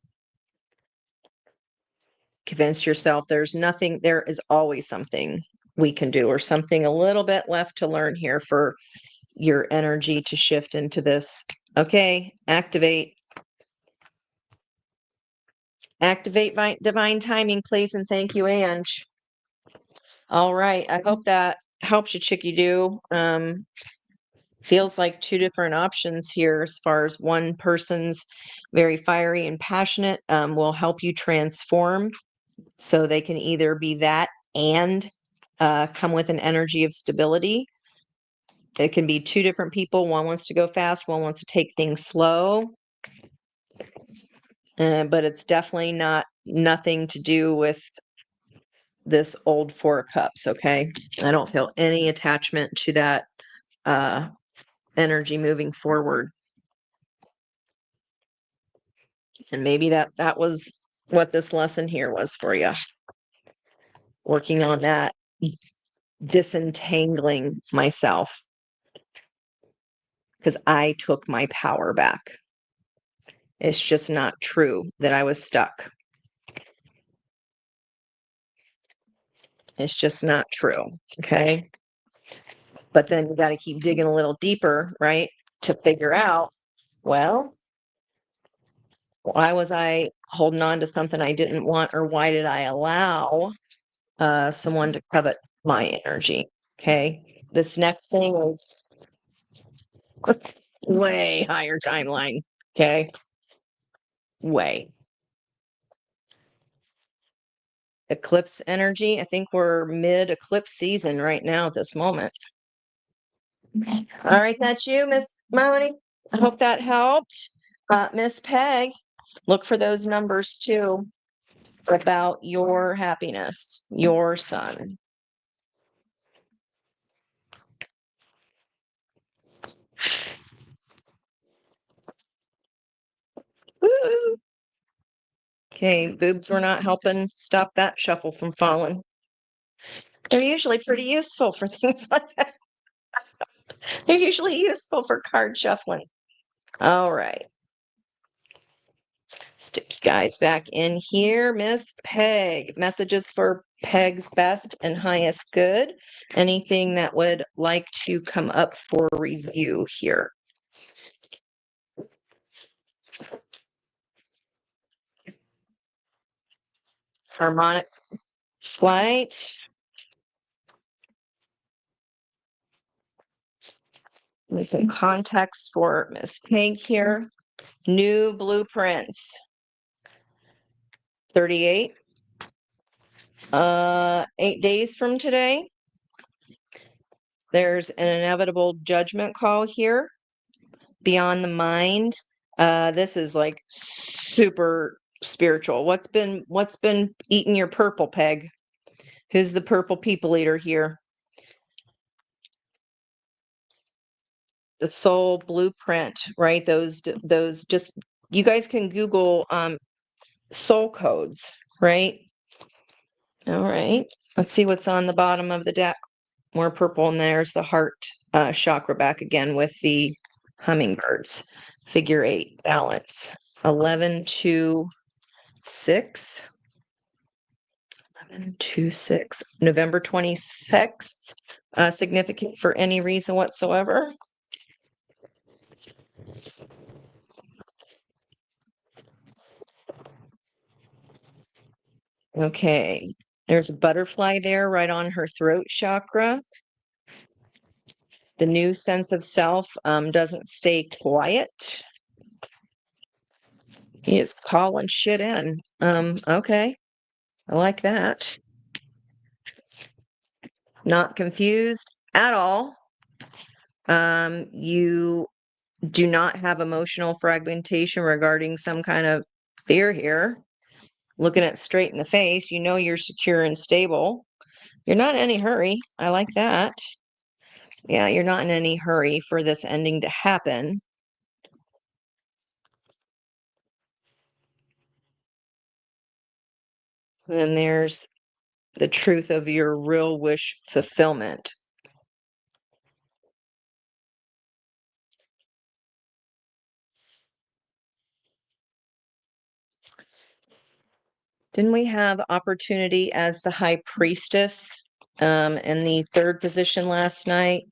Convince yourself there is always something we can do, or something a little bit left to learn here for your energy to shift into this. Okay, activate divine timing, please, and thank you, Ange. All right, I hope that helps you, Chicky Do. Feels like two different options here, as far as one person's very fiery and passionate, will help you transform, so they can either be that and come with an energy of stability. It can be two different people. One wants to go fast, one wants to take things slow. But it's definitely nothing to do with this old Four of Cups, okay? I don't feel any attachment to that energy moving forward. And maybe that was what this lesson here was for you. Working on that, disentangling myself, because I took my power back. It's just not true that I was stuck. It's just not true. Okay. But then you got to keep digging a little deeper, right? To figure out, well, why was I holding on to something I didn't want, or why did I allow someone to covet my energy? Okay. This next thing is way higher timeline. Okay. Way. Eclipse energy. I think we're mid eclipse season right now at this moment. All right, that's you, Miss Melanie. I hope that helped. Miss Peg, look for those numbers too. It's about your happiness, your sun. Woo! Okay, boobs were not helping stop that shuffle from falling. They're usually pretty useful for things like that. They're usually useful for card shuffling. All right. Stick you guys back in here. Miss Peg, messages for Peg's best and highest good. Anything that would like to come up for review here? Harmonic flight. With some context for Miss Pink here. New blueprints. 38. 8 days from today. There's an inevitable judgment call here. Beyond the mind. This is like super spiritual. What's been eating your purple, Peg? Who's the purple people eater here? The soul blueprint, right? Those just, you guys can Google soul codes, right? All right. Let's see what's on the bottom of the deck. More purple, and there's the heart chakra back again with the hummingbirds. Figure 8, balance. 11, 2, 6. 11, 2, 6. November 26th. Significant for any reason whatsoever. Okay. There's a butterfly there right on her throat chakra. The new sense of self doesn't stay quiet. He is calling shit in. Okay. I like that. Not confused at all. You do not have emotional fragmentation regarding some kind of fear here. Looking it straight in the face, you know you're secure and stable. You're not in any hurry. I like that. Yeah, you're not in any hurry for this ending to happen. And there's the truth of your real wish fulfillment. Didn't we have opportunity as the high priestess in the third position last night?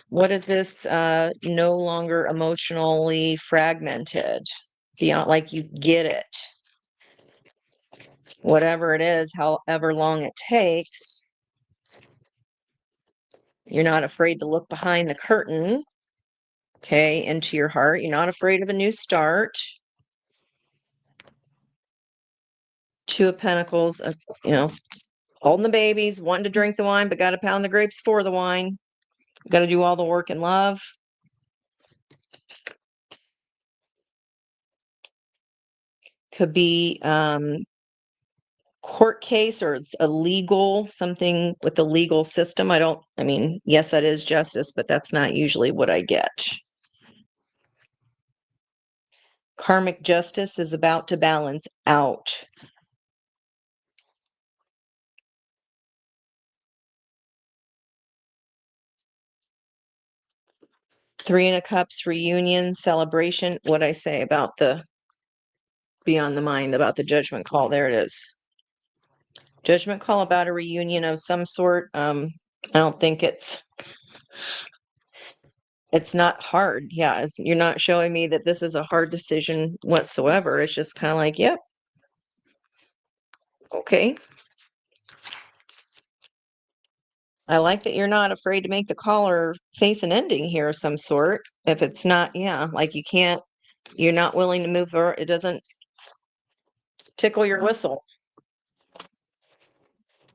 What is this? No longer emotionally fragmented. Beyond, like you get it. Whatever it is, however long it takes, you're not afraid to look behind the curtain, okay, into your heart. You're not afraid of a new start. 2 of Pentacles, holding the babies, wanting to drink the wine, but got to pound the grapes for the wine. Got to do all the work in love. Could be court case, or it's a legal, something with the legal system. Yes, that is justice, but that's not usually what I get. Karmic justice is about to balance out. Three of Cups, reunion, celebration. What I say about the beyond the mind, about the judgment call. There it is. Judgment call about a reunion of some sort. I don't think it's not hard. Yeah, you're not showing me that this is a hard decision whatsoever. It's just kind of like, yep. Okay. I like that you're not afraid to make the call or face an ending here of some sort. If it's not, like you're not willing to move, or it doesn't tickle your whistle.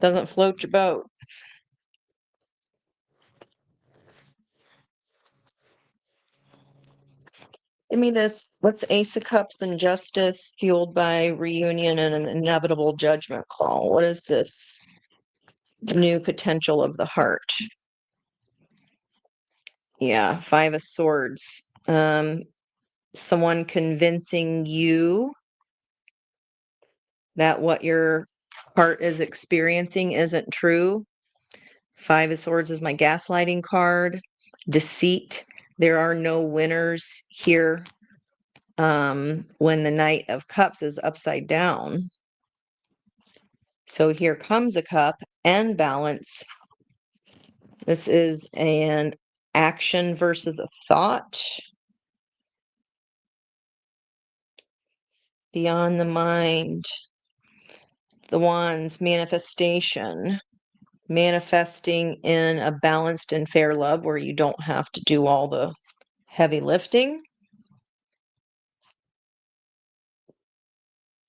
Doesn't float your boat. Give me this. What's Ace of Cups and Justice fueled by reunion and an inevitable judgment call? What is this? New potential of the heart. Yeah, 5 of Swords. Someone convincing you that what your heart is experiencing isn't true. 5 of Swords is my gaslighting card. Deceit. There are no winners here. When the Knight of Cups is upside down. So here comes a cup and balance. This is an action versus a thought. Beyond the mind. the Wands, manifestation. Manifesting in a balanced and fair love where you don't have to do all the heavy lifting.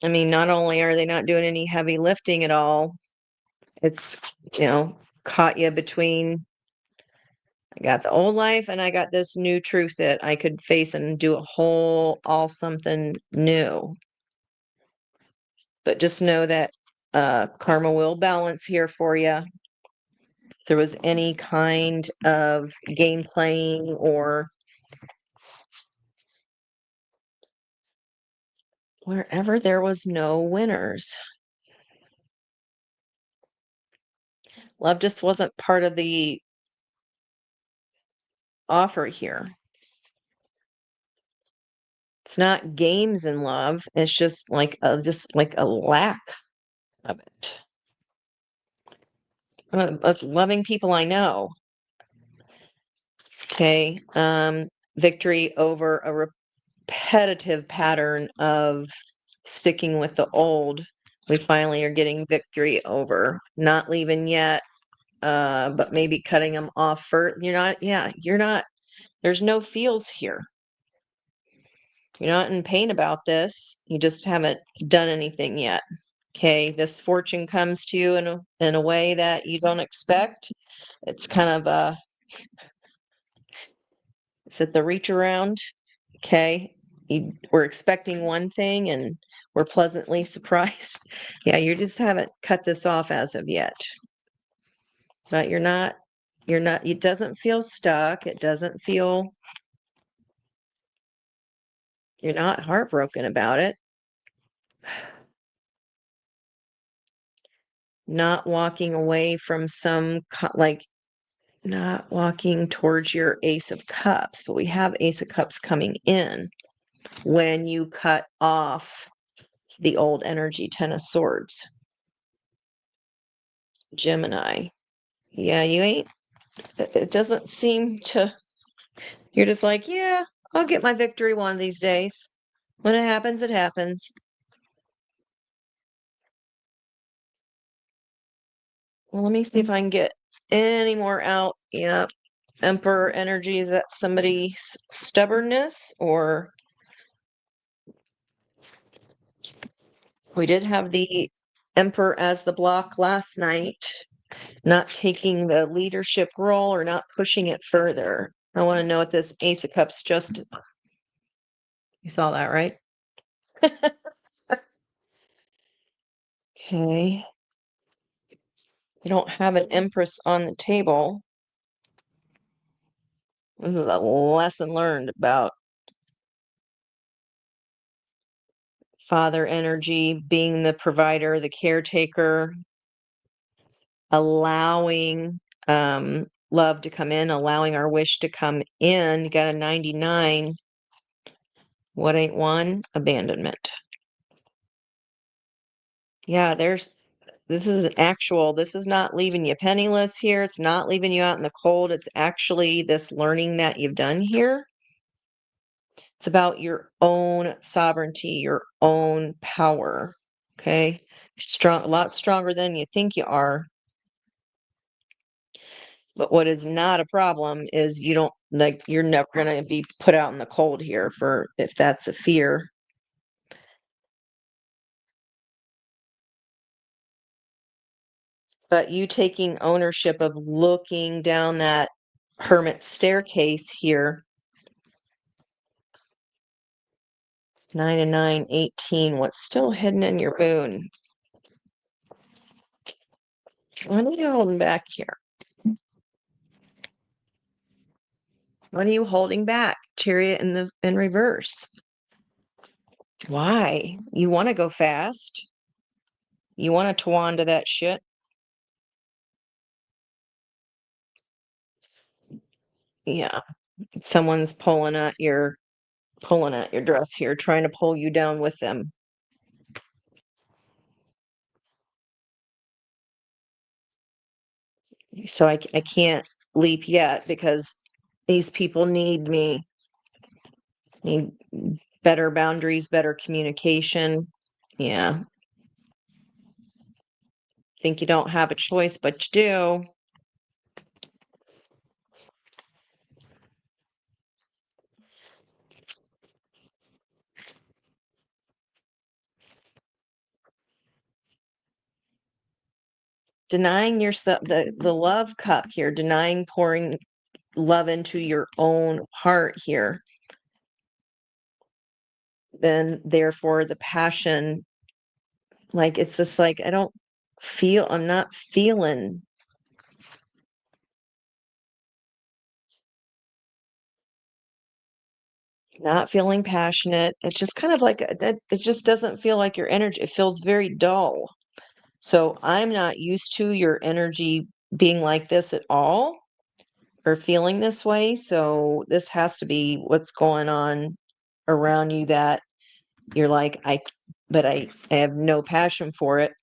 I mean, not only are they not doing any heavy lifting at all, it's, caught you between, I got the old life and I got this new truth that I could face and do all something new. But just know that karma will balance here for you. If there was any kind of game playing or wherever there was no winners. Love just wasn't part of the offer here. It's not games in love. It's just like a lack of it. Us loving people I know. Okay. Victory over a repetitive pattern of sticking with the old. We finally are getting victory over. Not leaving yet, but maybe cutting them off for you're not, there's no feels here. You're not in pain about this. You just haven't done anything yet. Okay, this fortune comes to you in a way that you don't expect. It's kind of is it the reach around? Okay, we're expecting one thing and we're pleasantly surprised. Yeah, you just haven't cut this off as of yet. But you're not, it doesn't feel stuck. It doesn't feel, you're not heartbroken about it. Not walking away from not walking towards your Ace of Cups, but we have Ace of Cups coming in when you cut off the old energy, Ten of Swords. Gemini. Yeah, it doesn't seem to, you're just like, yeah, I'll get my victory one of these days. When it happens, it happens. Well, let me see if I can get any more out. Yeah. Emperor energy, is that somebody's stubbornness or we did have the Emperor as the block last night, not taking the leadership role or not pushing it further. I want to know what this Ace of Cups just, you saw that, right? Okay. We don't have an Empress on the table. This is a lesson learned about father energy, being the provider, the caretaker, allowing love to come in, allowing our wish to come in. You got a 99. What ain't one? Abandonment. Yeah, this is an actual, this is not leaving you penniless here. It's not leaving you out in the cold. It's actually this learning that you've done here. It's about your own sovereignty, your own power. Okay. A lot stronger than you think you are. But what is not a problem is you're never going to be put out in the cold here if that's a fear. But you taking ownership of looking down that hermit staircase here. 9 and 9, 18. What's still hidden in your moon? What are you holding back here? What are you holding back? Chariot in reverse. Why? You want to go fast? You want to Tawanda that shit? Yeah. Someone's pulling at your dress here, trying to pull you down with them. So I can't leap yet because these people need me. Need better boundaries, better communication. Yeah. think you don't have a choice, but you do. Denying yourself the love cup here, denying pouring love into your own heart here. Then therefore the passion, like it's just like I'm not feeling passionate. It's just kind of like that. It just doesn't feel like your energy. It feels very dull. So I'm not used to your energy being like this at all or feeling this way. So this has to be what's going on around you that you're like, I have no passion for it.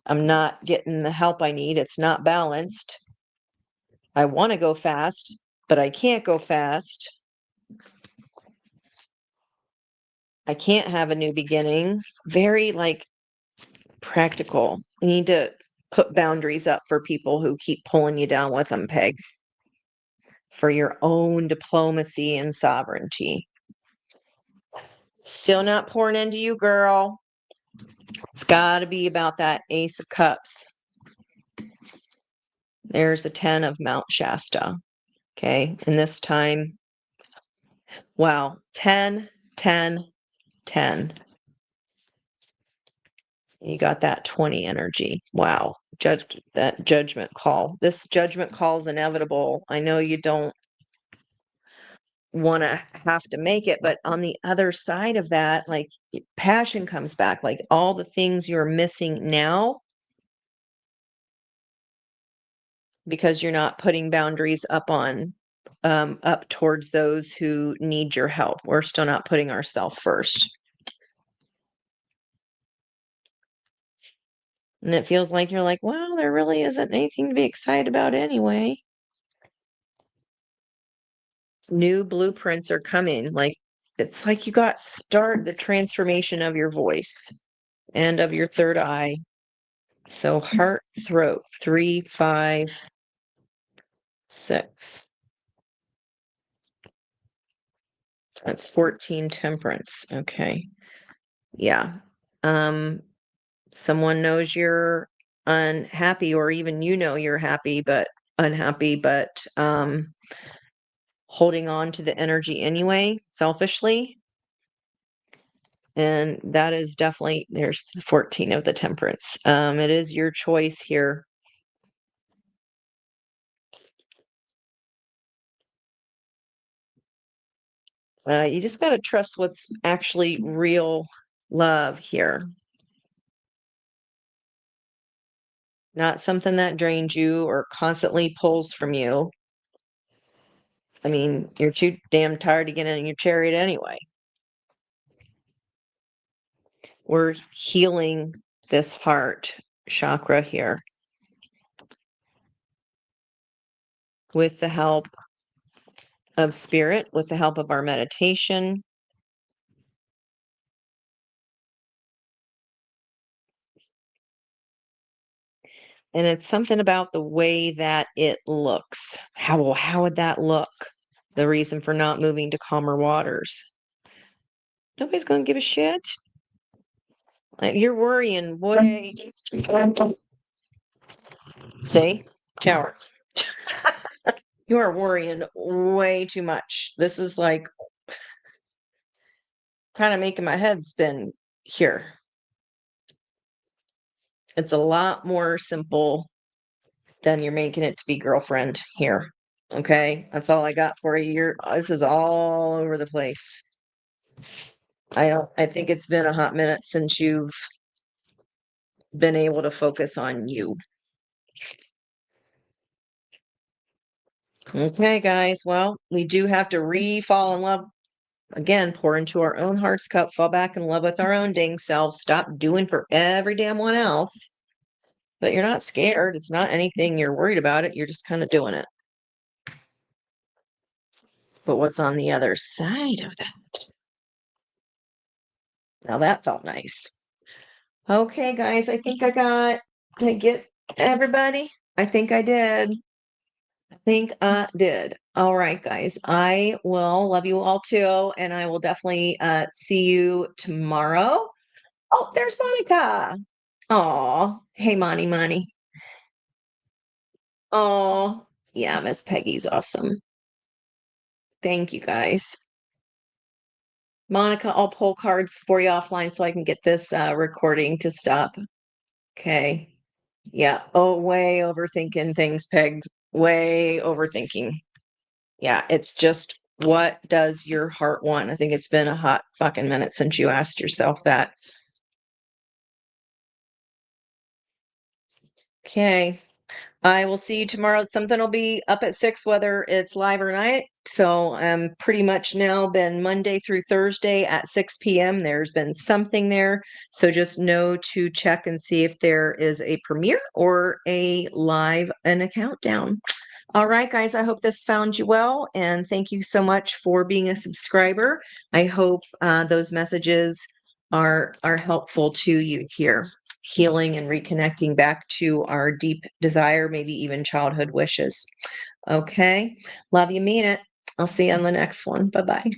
I'm not getting the help I need. It's not balanced. I want to go fast, but I can't go fast. I can't have a new beginning. Very like practical. You need to put boundaries up for people who keep pulling you down with them, Peg, for your own diplomacy and sovereignty. Still not pouring into you, girl. It's got to be about that Ace of Cups. There's a 10 of Mount Shasta. Okay. And this time, wow, 10, 10, 10. You got that 20 energy. Wow. That judgment call. This judgment call is inevitable. I know you don't want to have to make it, but on the other side of that, like passion comes back, like all the things you're missing now because you're not putting boundaries up towards those who need your help. We're still not putting ourselves first. And it feels like you're like, well, there really isn't anything to be excited about anyway. New blueprints are coming. Like it's like you got start the transformation of your voice and of your third eye. So heart, throat, 3, 5, 6. That's 14 temperance. Okay. Yeah. Someone knows you're unhappy, or even you know you're happy but unhappy, but holding on to the energy anyway, selfishly. And that is definitely, there's 14 of the temperance. It is your choice here. You just got to trust what's actually real love here. Not something that drains you or constantly pulls from you. I mean, you're too damn tired to get in your chariot anyway. We're healing this heart chakra here with the help of spirit, with the help of our meditation. And it's something about the way that it looks. How would that look? The reason for not moving to calmer waters. Nobody's going to give a shit. You're worrying way. See? Tower. You are worrying way too much. This is like kind of making my head spin here. It's a lot more simple than you're making it to be, girlfriend, here. Okay? That's all I got for you. This is all over the place. I think it's been a hot minute since you've been able to focus on you. Okay, guys. Well, we do have to fall in love again, pour into our own heart's cup, fall back in love with our own dang selves, stop doing for every damn one else. But you're not scared. It's not anything you're worried about it. You're just kind of doing it. But what's on the other side of that? Now that felt nice. Okay, guys, I think I got to get everybody? I think I did. I think I did. All right, guys. I will love you all too. And I will definitely see you tomorrow. Oh, there's Monica. Oh, hey, Monty. Oh, yeah, Miss Peggy's awesome. Thank you, guys. Monica, I'll pull cards for you offline so I can get this recording to stop. Okay. Yeah. Oh, way overthinking things, Peg. Way overthinking. Yeah, it's just what does your heart want? I think it's been a hot fucking minute since you asked yourself that. Okay. I will see you tomorrow. Something will be up at 6, whether it's live or not. So pretty much now been Monday through Thursday at 6 p.m. There's been something there. So just know to check and see if there is a premiere or a live and a countdown. All right, guys, I hope this found you well. And thank you so much for being a subscriber. I hope those messages are helpful to you here, healing and reconnecting back to our deep desire, maybe even childhood wishes. Okay. Love you, mean it. I'll see you on the next one. Bye bye.